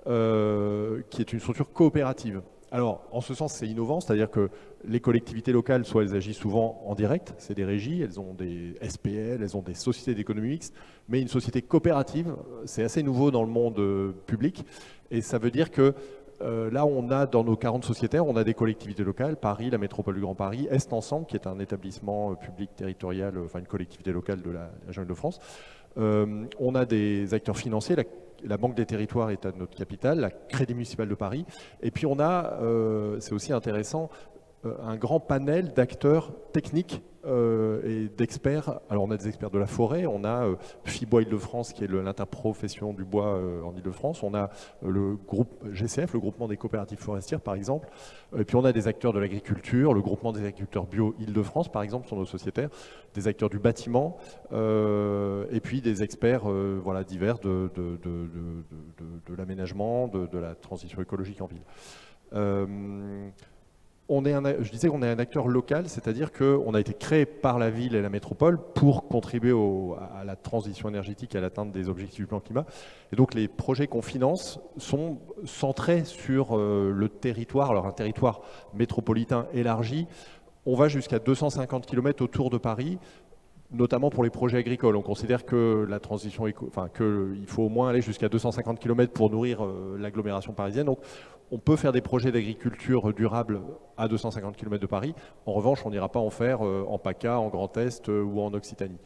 qui est une structure coopérative. Alors, en ce sens, c'est innovant, c'est-à-dire que les collectivités locales, soit elles agissent souvent en direct, c'est des régies, elles ont des SPL, elles ont des sociétés d'économie mixte, mais une société coopérative, c'est assez nouveau dans le monde public, et ça veut dire que là, on a dans nos 40 sociétaires, on a des collectivités locales, Paris, la Métropole du Grand Paris, Est Ensemble, qui est un établissement public territorial, enfin une collectivité locale de la région Île-de-France. On a des acteurs financiers, la Banque des Territoires est à notre capitale, la Crédit Municipal de Paris. Et puis on a, c'est aussi intéressant, un grand panel d'acteurs techniques et d'experts. Alors on a des experts de la forêt, on a FIBois Île-de-France qui est l'interprofession du bois en Île-de-France, on a le groupe GCF, le groupement des coopératives forestières par exemple, et puis on a des acteurs de l'agriculture, le groupement des agriculteurs bio Île-de-France par exemple sont nos sociétaires, des acteurs du bâtiment, et puis des experts voilà, divers de l'aménagement, de la transition écologique en ville. Je disais qu'on est un acteur local, c'est-à-dire qu'on a été créé par la ville et la métropole pour contribuer à la transition énergétique et à l'atteinte des objectifs du plan climat. Et donc les projets qu'on finance sont centrés sur le territoire, alors un territoire métropolitain élargi. On va jusqu'à 250 km autour de Paris, notamment pour les projets agricoles. On considère que la transition, qu'il faut au moins aller jusqu'à 250 km pour nourrir l'agglomération parisienne. Donc, on peut faire des projets d'agriculture durable à 250 km de Paris. En revanche, on n'ira pas en faire en PACA, en Grand Est ou en Occitanie.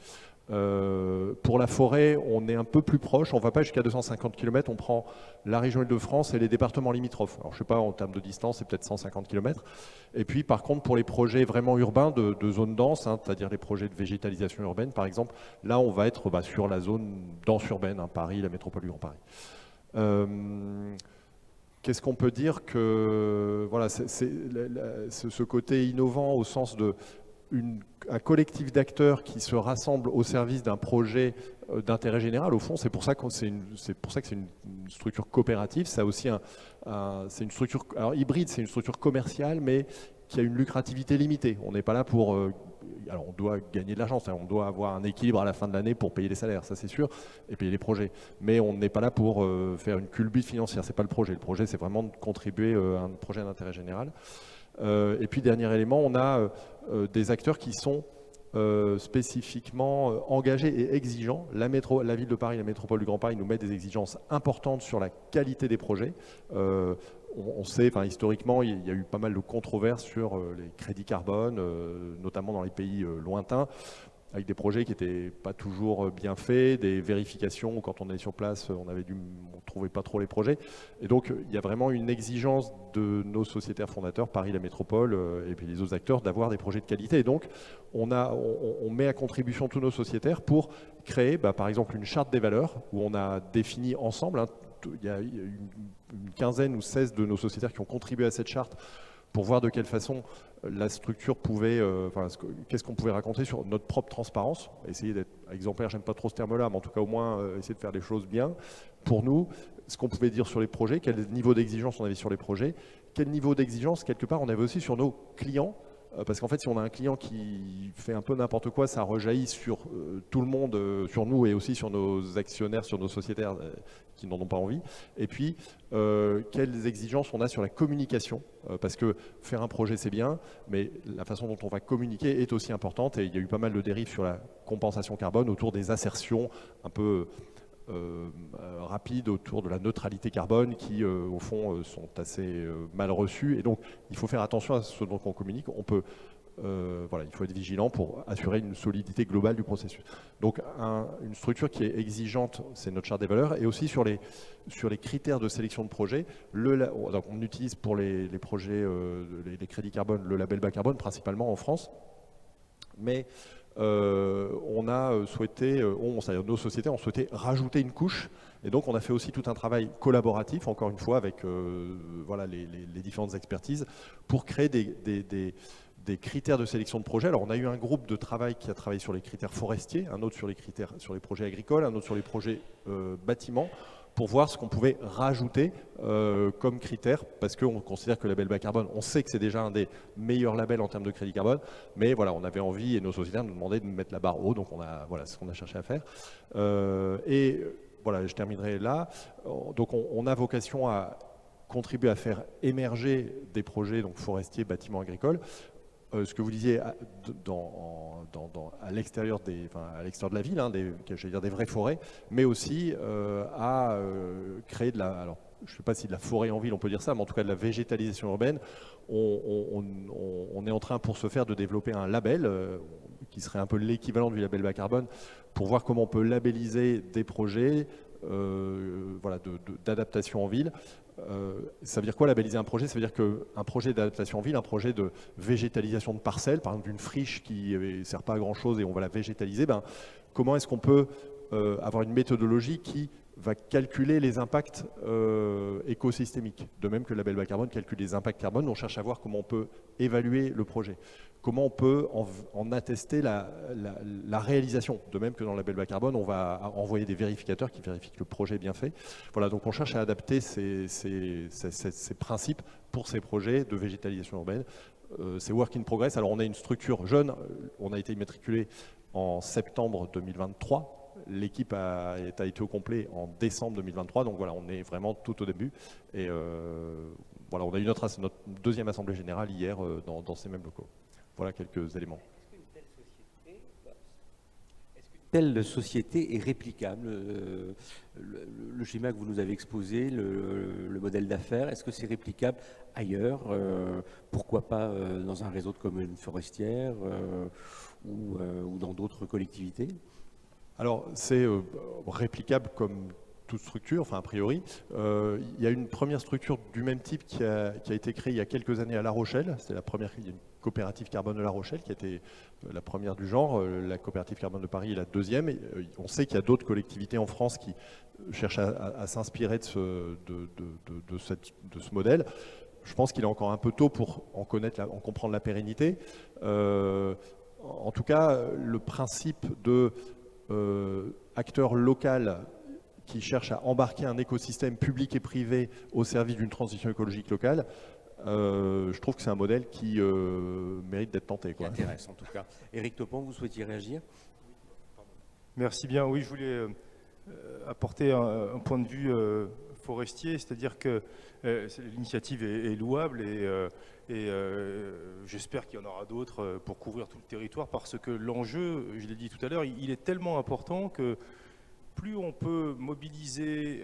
Pour la forêt, on est un peu plus proche, on ne va pas jusqu'à 250 km, on prend la région Île-de-France et les départements limitrophes. Alors je ne sais pas, en termes de distance, c'est peut-être 150 km. Et puis par contre, pour les projets vraiment urbains de zones denses, c'est-à-dire les projets de végétalisation urbaine par exemple, là on va être sur la zone dense urbaine, Paris, la métropole du Grand Paris. Qu'est-ce qu'on peut dire que voilà, ce côté innovant au sens de un collectif d'acteurs qui se rassemblent au service d'un projet d'intérêt général, au fond, c'est pour ça que c'est une structure coopérative. Ça aussi, c'est une structure alors, hybride, c'est une structure commerciale, mais qui a une lukrativité limitée. On n'est pas là pour... alors on doit gagner de l'argent, on doit avoir un équilibre à la fin de l'année pour payer les salaires, ça c'est sûr, et payer les projets. Mais on n'est pas là pour faire une culbute financière, c'est pas le projet. Le projet, c'est vraiment de contribuer à un projet d'intérêt général. Et puis, dernier élément, on a des acteurs qui sont spécifiquement engagés et exigeants. La ville de Paris, la métropole du Grand Paris nous met des exigences importantes sur la qualité des projets. On sait, historiquement, il y a eu pas mal de controverses sur les crédits carbone, notamment dans les pays lointains, avec des projets qui n'étaient pas toujours bien faits, des vérifications où quand on est sur place, on ne trouvait pas trop les projets. Et donc, il y a vraiment une exigence de nos sociétaires fondateurs, Paris, la métropole, et puis les autres acteurs, d'avoir des projets de qualité. Et donc, on met à contribution tous nos sociétaires pour créer, par exemple, une charte des valeurs, où on a défini ensemble, il y a une quinzaine ou 16 de nos sociétaires qui ont contribué à cette charte pour voir de quelle façon la structure pouvait, qu'est-ce qu'on pouvait raconter sur notre propre transparence, essayer d'être exemplaire, j'aime pas trop ce terme-là, mais en tout cas au moins essayer de faire les choses bien. Pour nous, ce qu'on pouvait dire sur les projets, quel niveau d'exigence on avait sur les projets, quel niveau d'exigence, quelque part, on avait aussi sur nos clients, parce qu'en fait, si on a un client qui fait un peu n'importe quoi, ça rejaillit sur tout le monde, sur nous et aussi sur nos actionnaires, sur nos sociétaires qui n'en ont pas envie. Et puis, quelles exigences on a sur la communication, parce que faire un projet, c'est bien, mais la façon dont on va communiquer est aussi importante. Et il y a eu pas mal de dérives sur la compensation carbone autour des assertions un peu rapides autour de la neutralité carbone qui, au fond, sont assez mal reçues. Et donc, il faut faire attention à ce dont on communique. Il faut être vigilant pour assurer une solidité globale du processus. Donc, une structure qui est exigeante, c'est notre charte des valeurs. Et aussi sur les critères de sélection de projets, donc on utilise pour les projets, les crédits carbone, le label bas carbone, principalement en France. Mais on a souhaité, nos sociétés ont souhaité rajouter une couche, et donc on a fait aussi tout un travail collaboratif, encore une fois, avec les différentes expertises, pour créer des critères de sélection de projets. Alors on a eu un groupe de travail qui a travaillé sur les critères forestiers, un autre sur les projets agricoles, un autre sur les projets bâtiments, pour voir ce qu'on pouvait rajouter comme critère, parce qu'on considère que le label bas carbone, on sait que c'est déjà un des meilleurs labels en termes de crédit carbone, mais voilà, on avait envie, et nos sociétaires nous demandaient de mettre la barre haut, donc c'est ce qu'on a cherché à faire. Je terminerai là. Donc on a vocation à contribuer à faire émerger des projets donc forestiers, bâtiments, agricoles. Ce que vous disiez à l'extérieur de la ville, des vraies forêts, mais aussi à créer alors je ne sais pas si de la forêt en ville on peut dire ça, mais en tout cas de la végétalisation urbaine. On est en train pour ce faire de développer un label qui serait un peu l'équivalent du label bas carbone, pour voir comment on peut labelliser des projets d'adaptation en ville, Ça veut dire quoi labelliser un projet? Ça veut dire qu'un projet d'adaptation en ville, un projet de végétalisation de parcelles, par exemple d'une friche qui ne sert pas à grand chose et on va la végétaliser, comment est-ce qu'on peut avoir une méthodologie qui va calculer les impacts écosystémiques? De même que le label bas carbone calcule les impacts carbone, on cherche à voir comment on peut évaluer le projet. Comment on peut en attester la réalisation. De même que dans le label bas carbone, on va envoyer des vérificateurs qui vérifient que le projet est bien fait. Voilà, donc on cherche à adapter ces principes pour ces projets de végétalisation urbaine. C'est work in progress. Alors on a une structure jeune, on a été immatriculé en septembre 2023. L'équipe a été au complet en décembre 2023, donc voilà, on est vraiment tout au début. Et voilà, on a eu notre deuxième assemblée générale hier dans ces mêmes locaux. Voilà quelques éléments. Est-ce qu'une telle société est réplicable? Le schéma que vous nous avez exposé, le modèle d'affaires, est-ce que c'est réplicable ailleurs? Pourquoi pas dans un réseau de communes forestières ou dans d'autres collectivités? Alors, c'est réplicable comme toute structure, enfin a priori. Il y a une première structure du même type qui a été créée il y a quelques années à La Rochelle. C'était la première, il y a une coopérative carbone de La Rochelle qui a été la première du genre. La coopérative carbone de Paris est la deuxième. Et, on sait qu'il y a d'autres collectivités en France qui cherchent à s'inspirer de ce modèle. Je pense qu'il est encore un peu tôt pour en comprendre la pérennité. En tout cas, le principe de acteur local qui cherche à embarquer un écosystème public et privé au service d'une transition écologique locale, je trouve que c'est un modèle qui mérite d'être tenté. Qui intéresse en tout cas. Éric Topon, vous souhaitiez réagir? Merci bien. Oui, je voulais apporter un point de vue forestier, c'est-à-dire que l'initiative est louable et j'espère qu'il y en aura d'autres pour couvrir tout le territoire, parce que l'enjeu, je l'ai dit tout à l'heure, il est tellement important que plus on peut mobiliser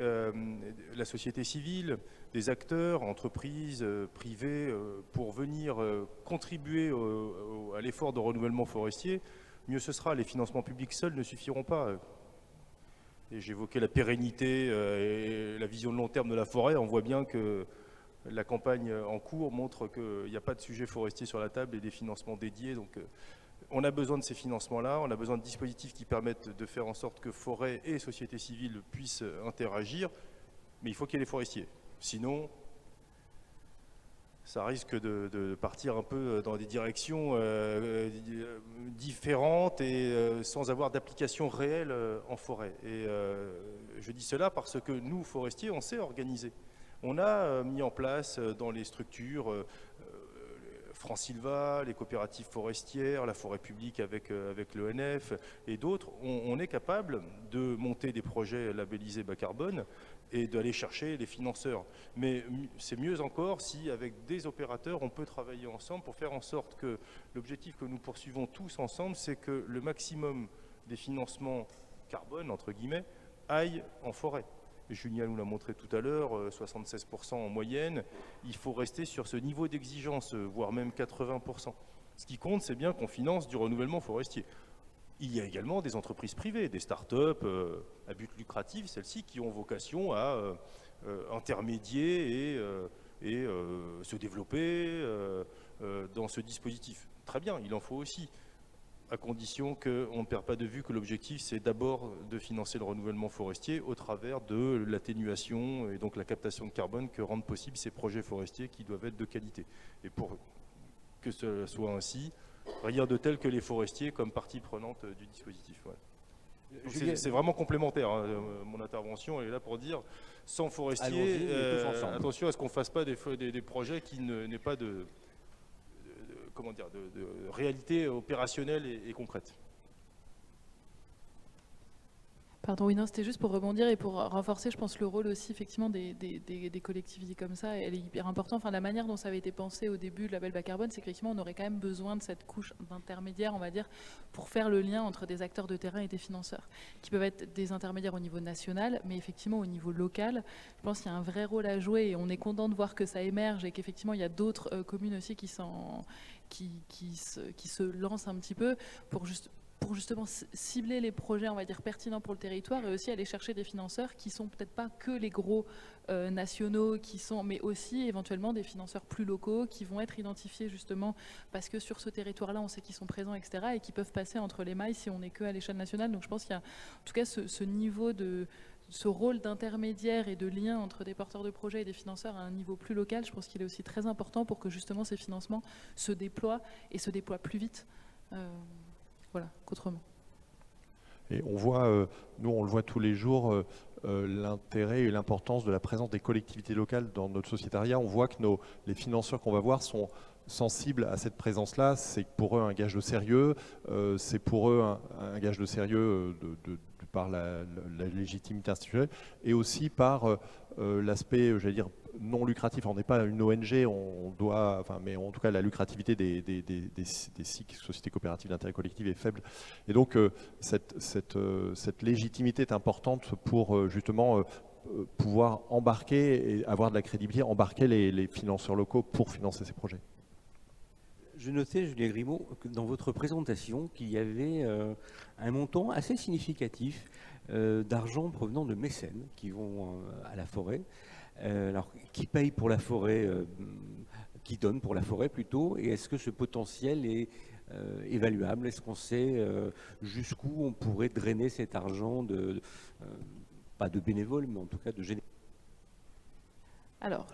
la société civile, des acteurs, entreprises, privés, pour venir contribuer à l'effort de renouvellement forestier, mieux ce sera. Les financements publics seuls ne suffiront pas. Et j'évoquais la pérennité et la vision de long terme de la forêt. On voit bien que la campagne en cours montre qu'il n'y a pas de sujet forestier sur la table et des financements dédiés. Donc on a besoin de ces financements-là, on a besoin de dispositifs qui permettent de faire en sorte que forêt et société civile puissent interagir, mais il faut qu'il y ait les forestiers. Sinon, ça risque de partir un peu dans des directions différentes et sans avoir d'application réelle en forêt. Et je dis cela parce que nous, forestiers, on sait organiser. On a mis en place dans les structures France-Sylva, les coopératives forestières, la forêt publique avec l'ONF et d'autres, on est capable de monter des projets labellisés bas carbone et d'aller chercher les financeurs. Mais c'est mieux encore si, avec des opérateurs, on peut travailler ensemble pour faire en sorte que l'objectif que nous poursuivons tous ensemble, c'est que le maximum des financements carbone, entre guillemets, aille en forêt. Julien nous l'a montré tout à l'heure, 76% en moyenne. Il faut rester sur ce niveau d'exigence, voire même 80%. Ce qui compte, c'est bien qu'on finance du renouvellement forestier. Il y a également des entreprises privées, des start-up à but lucratif, celles-ci qui ont vocation à intermédier et se développer dans ce dispositif. Très bien, il en faut aussi, à condition qu'on ne perd pas de vue que l'objectif, c'est d'abord de financer le renouvellement forestier au travers de l'atténuation et donc la captation de carbone que rendent possible ces projets forestiers qui doivent être de qualité. Et pour que ce soit ainsi, rien de tel que les forestiers comme partie prenante du dispositif. Ouais. C'est vraiment complémentaire, hein, mon intervention est là pour dire, sans forestiers, attention à ce qu'on ne fasse pas des projets qui n'aient pas de réalité opérationnelle et concrète. Pardon, oui, non, c'était juste pour rebondir et pour renforcer, je pense, le rôle aussi, effectivement, des collectivités comme ça. Elle est hyper importante. Enfin, la manière dont ça avait été pensé au début de label bas carbone, c'est qu'effectivement, on aurait quand même besoin de cette couche d'intermédiaire, on va dire, pour faire le lien entre des acteurs de terrain et des financeurs, qui peuvent être des intermédiaires au niveau national, mais effectivement, au niveau local, je pense qu'il y a un vrai rôle à jouer et on est content de voir que ça émerge et qu'effectivement, il y a d'autres communes aussi qui se lancent un petit peu pour juste pour justement cibler les projets, on va dire, pertinents pour le territoire, et aussi aller chercher des financeurs qui sont peut-être pas que les gros nationaux, mais aussi éventuellement des financeurs plus locaux qui vont être identifiés justement parce que sur ce territoire-là, on sait qu'ils sont présents, etc., et qui peuvent passer entre les mailles si on n'est que à l'échelle nationale. Donc je pense qu'il y a en tout cas ce niveau ce rôle d'intermédiaire et de lien entre des porteurs de projets et des financeurs à un niveau plus local. Je pense qu'il est aussi très important pour que justement ces financements se déploient et se déploient plus vite. Voilà, qu'autrement. Et on voit, nous on le voit tous les jours, l'intérêt et l'importance de la présence des collectivités locales dans notre sociétariat. On voit que les financeurs qu'on va voir sont sensibles à cette présence-là. C'est pour eux un gage de sérieux, c'est pour eux un gage de sérieux par la légitimité institutionnelle et aussi par l'aspect, j'allais dire, non lucratif. On n'est pas une ONG, mais en tout cas la lucrativité des SIC, sociétés coopératives d'intérêt collectif, est faible. Et donc cette légitimité est importante pour justement pouvoir embarquer et avoir de la crédibilité, embarquer les financeurs locaux pour financer ces projets. Je notais, Julien Grimaud, dans votre présentation qu'il y avait un montant assez significatif d'argent provenant de mécènes qui vont à la forêt. Alors, qui paye pour la forêt, qui donne pour la forêt plutôt, et est-ce que ce potentiel est évaluable? Est-ce qu'on sait jusqu'où on pourrait drainer cet argent pas de bénévoles, mais en tout cas de généralement? Alors,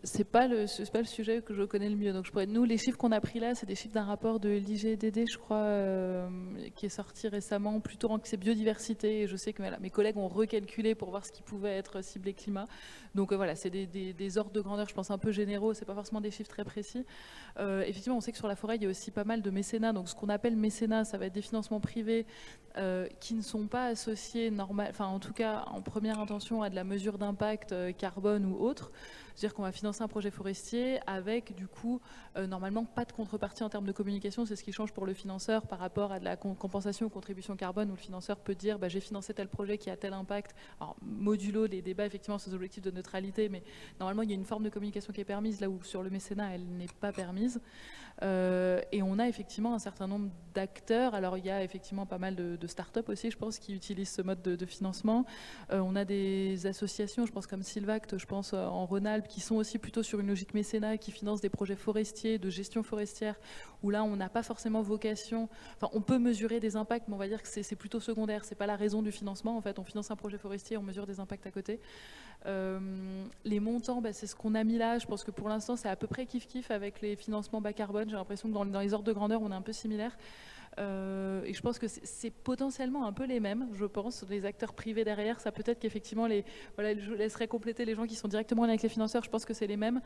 c'est pas le sujet que je connais le mieux. Donc, nous, les chiffres qu'on a pris là, c'est des chiffres d'un rapport de l'IGDD, je crois, qui est sorti récemment, plutôt en que c'est biodiversité. Et je sais que mes collègues ont recalculé pour voir ce qui pouvait être ciblé climat. Donc voilà, c'est des ordres de grandeur, je pense, un peu généraux. C'est pas forcément des chiffres très précis. Effectivement, on sait que sur la forêt, il y a aussi pas mal de mécénat. Donc, ce qu'on appelle mécénat, ça va être des financements privés qui ne sont pas associés, en tout cas en première intention, à de la mesure d'impact carbone ou autre. C'est-à-dire qu'on va financer un projet forestier avec, du coup, normalement, pas de contrepartie en termes de communication. C'est ce qui change pour le financeur par rapport à de la compensation ou contribution carbone, où le financeur peut dire j'ai financé tel projet qui a tel impact. Alors, modulo les débats, effectivement, sur les objectifs de neutralité, mais normalement, il y a une forme de communication qui est permise, là où sur le mécénat, elle n'est pas permise. Et on a effectivement un certain nombre d'acteurs. Alors, il y a effectivement pas mal de start-up aussi, je pense, qui utilisent ce mode de financement. On a des associations, je pense, comme Sylvact, je pense, en Rhône-Alpes, qui sont aussi plutôt sur une logique mécénat, qui financent des projets forestiers, de gestion forestière, où là, on n'a pas forcément vocation... Enfin, on peut mesurer des impacts, mais on va dire que c'est plutôt secondaire. C'est pas la raison du financement. En fait, on finance un projet forestier, on mesure des impacts à côté. Les montants, c'est ce qu'on a mis là. Je pense que pour l'instant, c'est à peu près kiff-kiff avec les financements bas carbone. J'ai l'impression que dans les ordres de grandeur, on est un peu similaire. Et je pense que c'est potentiellement un peu les mêmes, je pense. Les acteurs privés derrière, ça peut-être qu'effectivement, je laisserai compléter les gens qui sont directement avec les financeurs. Je pense que c'est les mêmes.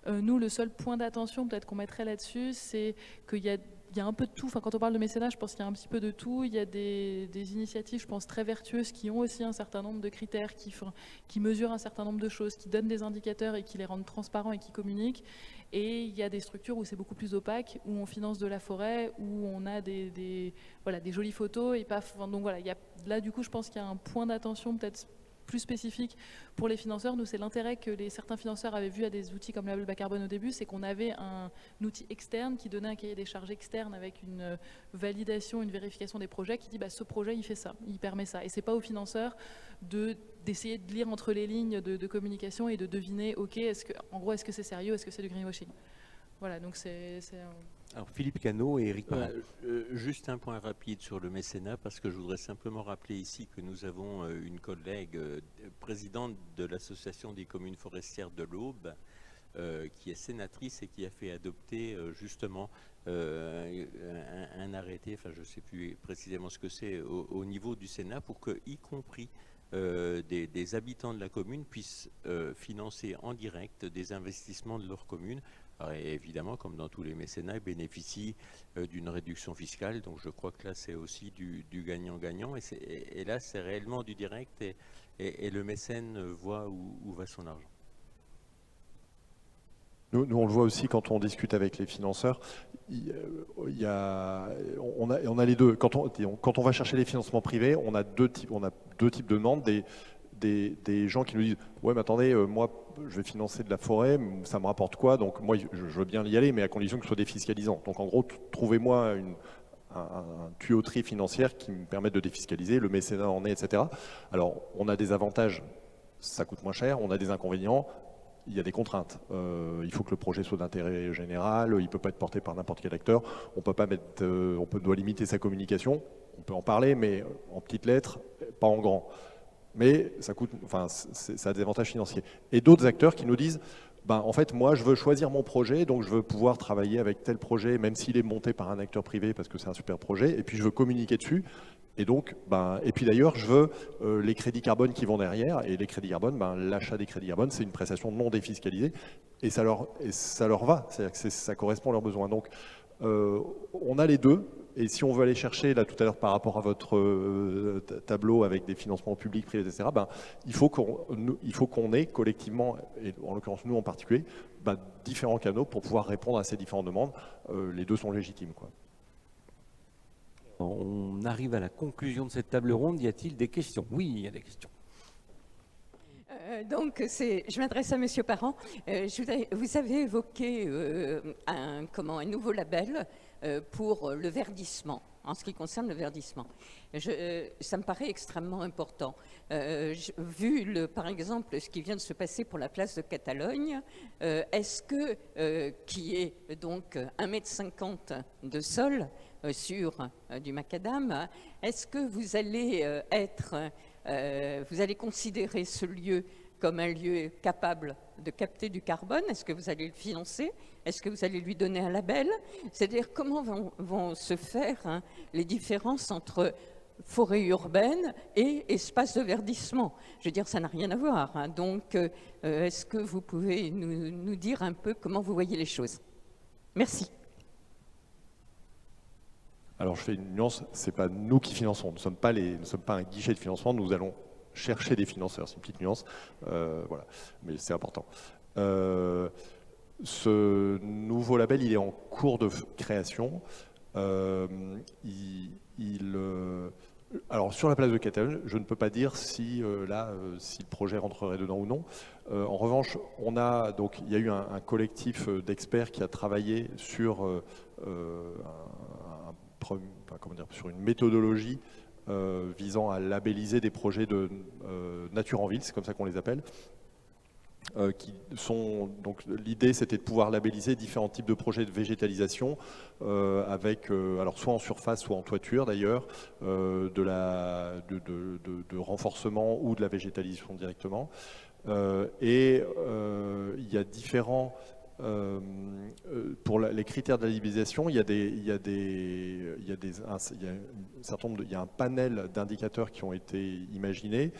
Nous, le seul point d'attention peut-être qu'on mettrait là-dessus, c'est qu'il y a un peu de tout. Enfin, quand on parle de mécénat, je pense qu'il y a un petit peu de tout. Il y a des initiatives, je pense, très vertueuses qui ont aussi un certain nombre de critères, qui mesurent un certain nombre de choses, qui donnent des indicateurs et qui les rendent transparents et qui communiquent. Et il y a des structures où c'est beaucoup plus opaque, où on finance de la forêt, où on a des jolies photos. Et pas, donc voilà, là, du coup, je pense qu'il y a un point d'attention peut-être plus spécifique pour les financeurs. Nous, c'est l'intérêt que certains financeurs avaient vu à des outils comme Label Bas Carbone au début, c'est qu'on avait un outil externe qui donnait un cahier des charges externe avec une validation, une vérification des projets qui dit ce projet il fait ça, il permet ça. Et c'est pas aux financeurs d'essayer de lire entre les lignes de communication et de deviner, en gros, est-ce que c'est sérieux, est-ce que c'est du greenwashing. Voilà, donc c'est Alors Philippe Cano et Éric Parent. Juste un point rapide sur le mécénat, parce que je voudrais simplement rappeler ici que nous avons une collègue présidente de l'association des communes forestières de l'Aube, qui est sénatrice et qui a fait adopter justement un arrêté, enfin je ne sais plus précisément ce que c'est, au niveau du Sénat, pour que, y compris des habitants de la commune, puissent financer en direct des investissements de leur commune. Alors, évidemment, comme dans tous les mécénats, ils bénéficient d'une réduction fiscale. Donc je crois que là, c'est aussi du gagnant-gagnant. Et là, c'est réellement du direct et le mécène voit où va son argent. Nous, on le voit aussi quand on discute avec les financeurs. On a les deux. Quand on va chercher les financements privés, on a deux types de demandes. Des gens qui nous disent « Ouais, mais attendez, moi, je vais financer de la forêt, ça me rapporte quoi? Donc moi, je veux bien y aller, mais à condition que ce soit défiscalisant. Donc en gros, trouvez-moi tuyauterie financière qui me permette de défiscaliser, le mécénat en est, etc. Alors, on a des avantages, ça coûte moins cher, on a des inconvénients, il y a des contraintes. Il faut que le projet soit d'intérêt général, il ne peut pas être porté par n'importe quel acteur, on doit limiter sa communication, on peut en parler, mais en petites lettres, pas en grand. Mais ça coûte, enfin, ça a des avantages financiers. Et d'autres acteurs qui nous disent, ben, en fait, moi, je veux choisir mon projet, donc je veux pouvoir travailler avec tel projet, même s'il est monté par un acteur privé, parce que c'est un super projet, et puis je veux communiquer dessus. Et donc, ben, et puis d'ailleurs, je veux les crédits carbone qui vont derrière, et les crédits carbone, ben, l'achat des crédits carbone, c'est une prestation non défiscalisée, et ça leur va, c'est-à-dire que ça correspond à leurs besoins. Donc, on a les deux. Et si on veut aller chercher, là tout à l'heure par rapport à votre tableau avec des financements publics, privés, etc., ben, il faut qu'on ait collectivement, et en l'occurrence nous en particulier, ben, différents canaux pour pouvoir répondre à ces différentes demandes. Les deux sont légitimes, quoi. On arrive à la conclusion de cette table ronde. Y a-t-il des questions? Oui, il y a des questions. Donc, je m'adresse à Monsieur Parent. Vous avez évoqué un nouveau label pour le verdissement, en ce qui concerne le verdissement. Ça me paraît extrêmement important. Vu, par exemple, ce qui vient de se passer pour la place de Catalogne, est-ce que, qui est donc 1,50 m de sol sur du macadam, est-ce que vous allez vous allez considérer ce lieu comme un lieu capable de capter du carbone? Est-ce que vous allez le financer? Est-ce que vous allez lui donner un label? C'est-à-dire comment vont se faire les différences entre forêt urbaine et espace de verdissement? Je veux dire, ça n'a rien à voir. Donc, est-ce que vous pouvez nous dire un peu comment vous voyez les choses? Merci. Alors, je fais une nuance, ce n'est pas nous qui finançons, nous ne sommes pas un guichet de financement, nous allons chercher des financeurs, c'est une petite nuance, voilà, mais c'est important. Ce nouveau label, il est en cours de création. Alors, sur la place de Catalogne, je ne peux pas dire si, si le projet rentrerait dedans ou non. En revanche, il y a eu un collectif d'experts qui a travaillé sur sur une méthodologie visant à labelliser des projets de nature en ville, c'est comme ça qu'on les appelle. Donc l'idée, c'était de pouvoir labelliser différents types de projets de végétalisation avec, alors soit en surface, soit en toiture d'ailleurs, de renforcement ou de la végétalisation directement. Il y a différents pour les critères de la labellisation, il y a un panel d'indicateurs qui ont été imaginés.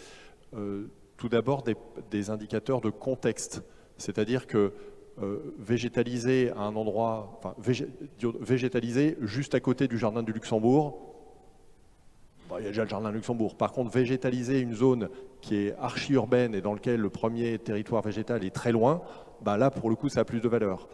Tout d'abord, des indicateurs de contexte, c'est-à-dire que végétaliser à un endroit, enfin, végétaliser juste à côté du jardin du Luxembourg, bon, il y a déjà le jardin du Luxembourg. Par contre, végétaliser une zone qui est archi-urbaine et dans laquelle le premier territoire végétal est très loin, bah là, pour le coup, ça a plus de valeur.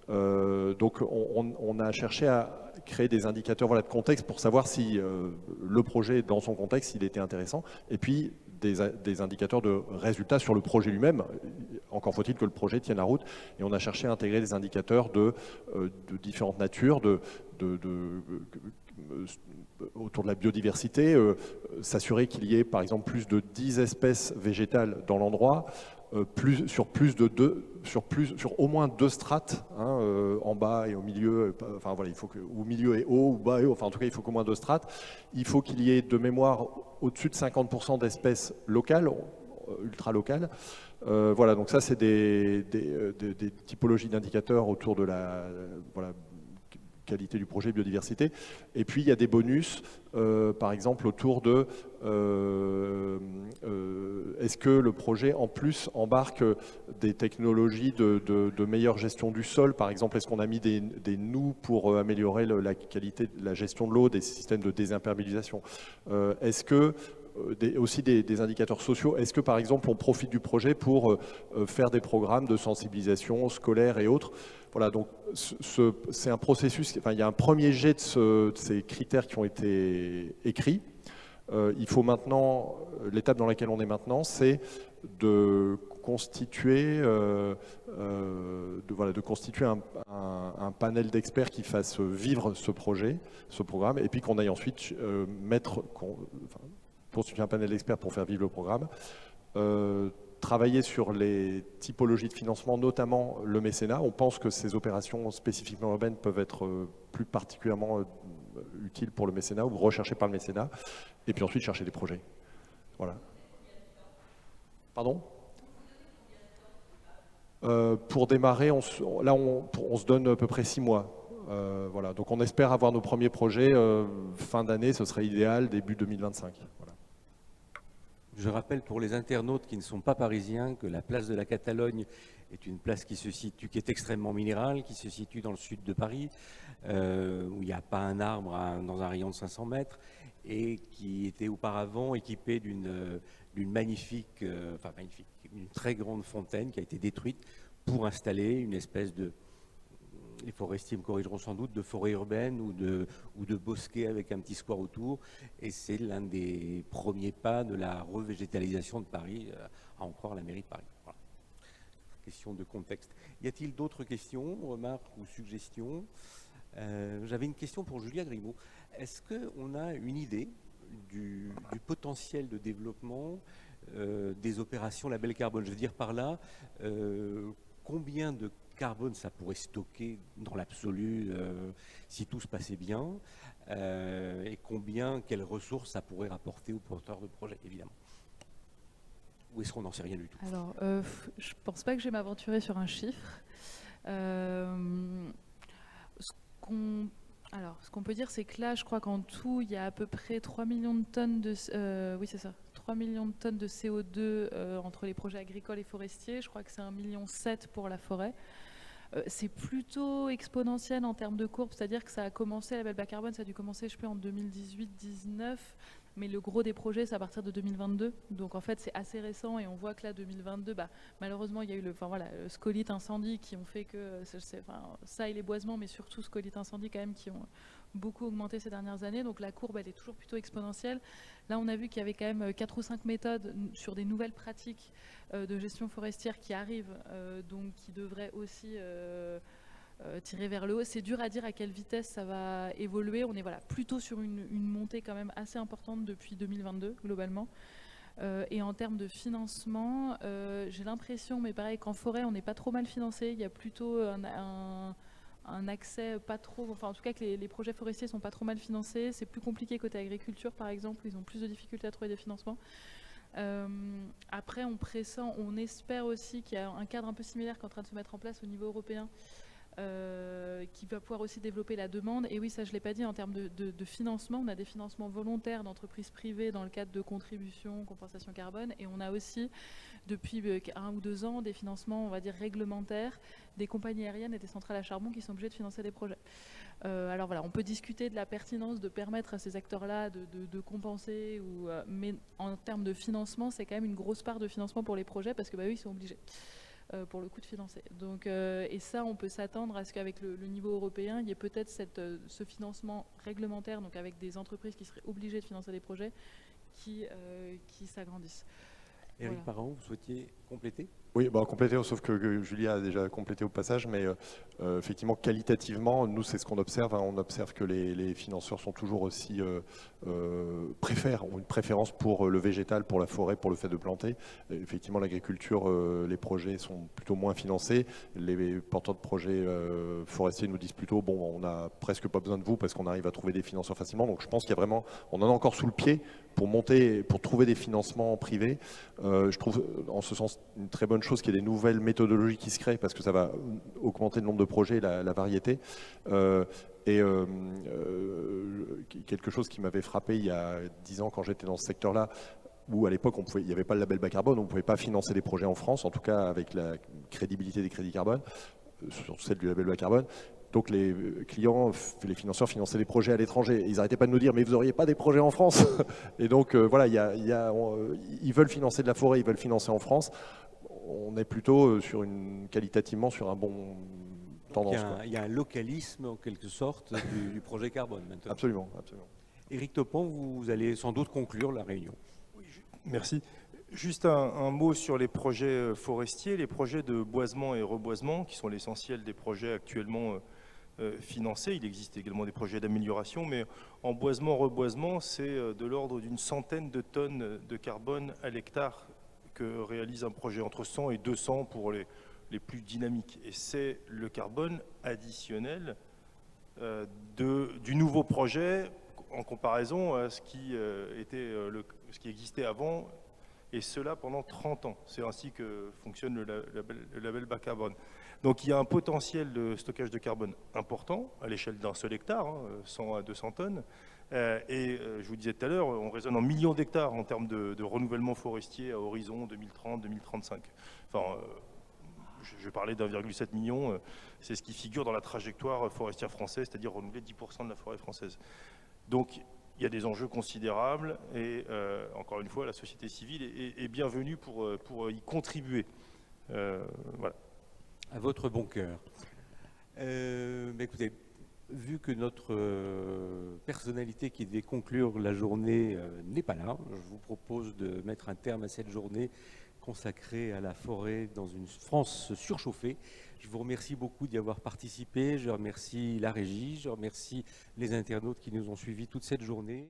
Donc, on a cherché à créer des indicateurs de contexte pour savoir si le projet, dans son contexte, il était intéressant. Et puis, des indicateurs de résultats sur le projet lui-même. Encore faut-il que le projet tienne la route. Et on a cherché à intégrer des indicateurs de différentes natures, autour de la biodiversité, s'assurer qu'il y ait, par exemple, plus de 10 espèces végétales dans l'endroit, sur au moins 2 strates, en bas et au milieu, enfin voilà, il faut que au milieu et haut, ou bas et haut, enfin en tout cas il faut qu'au moins 2 strates. Il faut qu'il y ait de mémoire au-dessus de 50% d'espèces locales, ultra locales. Voilà, donc ça c'est des typologies d'indicateurs autour de la qualité du projet, biodiversité. Et puis il y a des bonus, par exemple autour de est-ce que le projet en plus embarque des technologies de meilleure gestion du sol, par exemple est-ce qu'on a mis des noues pour améliorer la qualité de la gestion de l'eau, des systèmes de désimperméabilisation, est-ce que aussi des indicateurs sociaux. Est-ce que, par exemple, on profite du projet pour faire des programmes de sensibilisation scolaire et autres? Voilà, donc c'est un processus, enfin, il y a un premier jet de ces critères qui ont été écrits. Il faut maintenant, l'étape dans laquelle on est maintenant, c'est de constituer, de constituer un panel d'experts qui fasse vivre ce projet, ce programme, et puis qu'on aille ensuite constituer un panel d'experts pour faire vivre le programme, travailler sur les typologies de financement, notamment le mécénat. On pense que ces opérations spécifiquement urbaines peuvent être plus particulièrement utiles pour le mécénat ou recherchées par le mécénat, et puis ensuite chercher des projets. Voilà. Pardon ? Pour démarrer, on se donne à peu près 6 mois. Voilà. Donc on espère avoir nos premiers projets fin d'année, ce serait idéal, début 2025. Voilà. Je rappelle pour les internautes qui ne sont pas parisiens que la place de la Catalogne est une place qui est extrêmement minérale, qui se situe dans le sud de Paris, où il n'y a pas un arbre dans un rayon de 500 mètres, et qui était auparavant équipée d'une magnifique, une très grande fontaine qui a été détruite pour installer une espèce de, les forestiers me corrigeront sans doute, de forêt urbaine ou de bosquet avec un petit square autour. Et c'est l'un des premiers pas de la revégétalisation de Paris, à en croire la mairie de Paris. Voilà. Question de contexte. Y a-t-il d'autres questions, remarques ou suggestions ? J'avais une question pour Julia Grimaud. Est-ce qu'on a une idée du potentiel de développement des opérations label carbone? Je veux dire par là, combien de carbone ça pourrait stocker dans l'absolu si tout se passait bien, et quelles ressources ça pourrait rapporter aux porteurs de projets, évidemment. Ou est-ce qu'on n'en sait rien du tout? Alors, je ne pense pas que je vais m'aventurer sur un chiffre. Ce qu'on peut dire, c'est que là, je crois qu'en tout, il y a à peu près 3 millions de tonnes de... oui, c'est ça. 3 millions de tonnes de CO2 entre les projets agricoles et forestiers. Je crois que c'est 1,7 million pour la forêt. C'est plutôt exponentiel en termes de courbe, c'est-à-dire que ça a commencé, la label bas carbone, ça a dû commencer, je sais plus, en 2018-19, mais le gros des projets, c'est à partir de 2022. Donc en fait, c'est assez récent et on voit que là, 2022, malheureusement, il y a eu le scolite incendie qui ont fait que, ça et les boisements, mais surtout scolite incendie quand même, qui ont beaucoup augmenté ces dernières années. Donc la courbe, elle est toujours plutôt exponentielle. Là, on a vu qu'il y avait quand même 4 ou 5 méthodes sur des nouvelles pratiques de gestion forestière qui arrivent, donc qui devraient aussi tirer vers le haut. C'est dur à dire à quelle vitesse ça va évoluer. On est plutôt sur une montée quand même assez importante depuis 2022, globalement. Et en termes de financement, j'ai l'impression, mais pareil, qu'en forêt, on n'est pas trop mal financé. Il y a plutôt un accès pas trop... Enfin, en tout cas, que les projets forestiers ne sont pas trop mal financés. C'est plus compliqué côté agriculture, par exemple. Ils ont plus de difficultés à trouver des financements. Après, on espère aussi qu'il y a un cadre un peu similaire qui est en train de se mettre en place au niveau européen, qui va pouvoir aussi développer la demande. Et oui, ça je ne l'ai pas dit, en termes de financement, on a des financements volontaires d'entreprises privées dans le cadre de contributions, compensation carbone, et on a aussi, depuis 1 ou 2 ans, des financements, on va dire, réglementaires des compagnies aériennes et des centrales à charbon qui sont obligées de financer des projets. Alors voilà, on peut discuter de la pertinence de permettre à ces acteurs-là de compenser, mais en termes de financement, c'est quand même une grosse part de financement pour les projets, parce que eux, ils sont obligés. Pour le coup de financer. Donc, et ça, on peut s'attendre à ce qu'avec le niveau européen, il y ait peut-être ce financement réglementaire, donc avec des entreprises qui seraient obligées de financer des projets qui s'agrandissent. Éric Voilà. Parent, vous souhaitiez compléter? Oui, compléter, sauf que Julia a déjà complété au passage, mais effectivement, qualitativement, nous, c'est ce qu'on observe. On observe que les financeurs sont toujours aussi ont une préférence pour le végétal, pour la forêt, pour le fait de planter. Effectivement, l'agriculture, les projets sont plutôt moins financés. Les porteurs de projets forestiers nous disent plutôt, on n'a presque pas besoin de vous parce qu'on arrive à trouver des financeurs facilement. Donc je pense qu'il y a vraiment, on en a encore sous le pied pour trouver des financements privés. Je trouve en ce sens une très bonne chose qu'il y ait des nouvelles méthodologies qui se créent, parce que ça va augmenter le nombre de projets et la variété. Quelque chose qui m'avait frappé il y a 10 ans quand j'étais dans ce secteur-là, où à l'époque il n'y avait pas le label bas carbone, on ne pouvait pas financer des projets en France, en tout cas avec la crédibilité des crédits carbone, sur celle du label bas carbone. Donc les clients, les financeurs finançaient des projets à l'étranger. Ils n'arrêtaient pas de nous dire « mais vous n'auriez pas des projets en France ?» Et donc voilà, ils veulent financer de la forêt, ils veulent financer en France. On est plutôt qualitativement sur un bon tendance. Il y a un localisme en quelque sorte du projet carbone maintenant. Absolument, absolument. Éric Topan, vous allez sans doute conclure la réunion. Merci. Juste un mot sur les projets forestiers, les projets de boisement et reboisement, qui sont l'essentiel des projets actuellement financés. Il existe également des projets d'amélioration, mais en boisement-reboisement, c'est de l'ordre d'une centaine de tonnes de carbone à l'hectare que réalise un projet, entre 100 et 200 pour les plus dynamiques. Et c'est le carbone additionnel du nouveau projet en comparaison à ce qui existait avant, et cela pendant 30 ans. C'est ainsi que fonctionne le label bas carbone. Donc il y a un potentiel de stockage de carbone important à l'échelle d'un seul hectare, 100 à 200 tonnes. Je vous disais tout à l'heure, on raisonne en millions d'hectares en termes de renouvellement forestier à horizon 2030-2035. Enfin, je parlais d'1,7 million, c'est ce qui figure dans la trajectoire forestière française, c'est-à-dire renouveler 10% de la forêt française. Donc il y a des enjeux considérables et encore une fois, la société civile est bienvenue pour y contribuer. Voilà. À votre bon cœur. Écoutez, vu que notre personnalité qui devait conclure la journée n'est pas là, je vous propose de mettre un terme à cette journée consacrée à la forêt dans une France surchauffée. Je vous remercie beaucoup d'y avoir participé, je remercie la régie, je remercie les internautes qui nous ont suivis toute cette journée.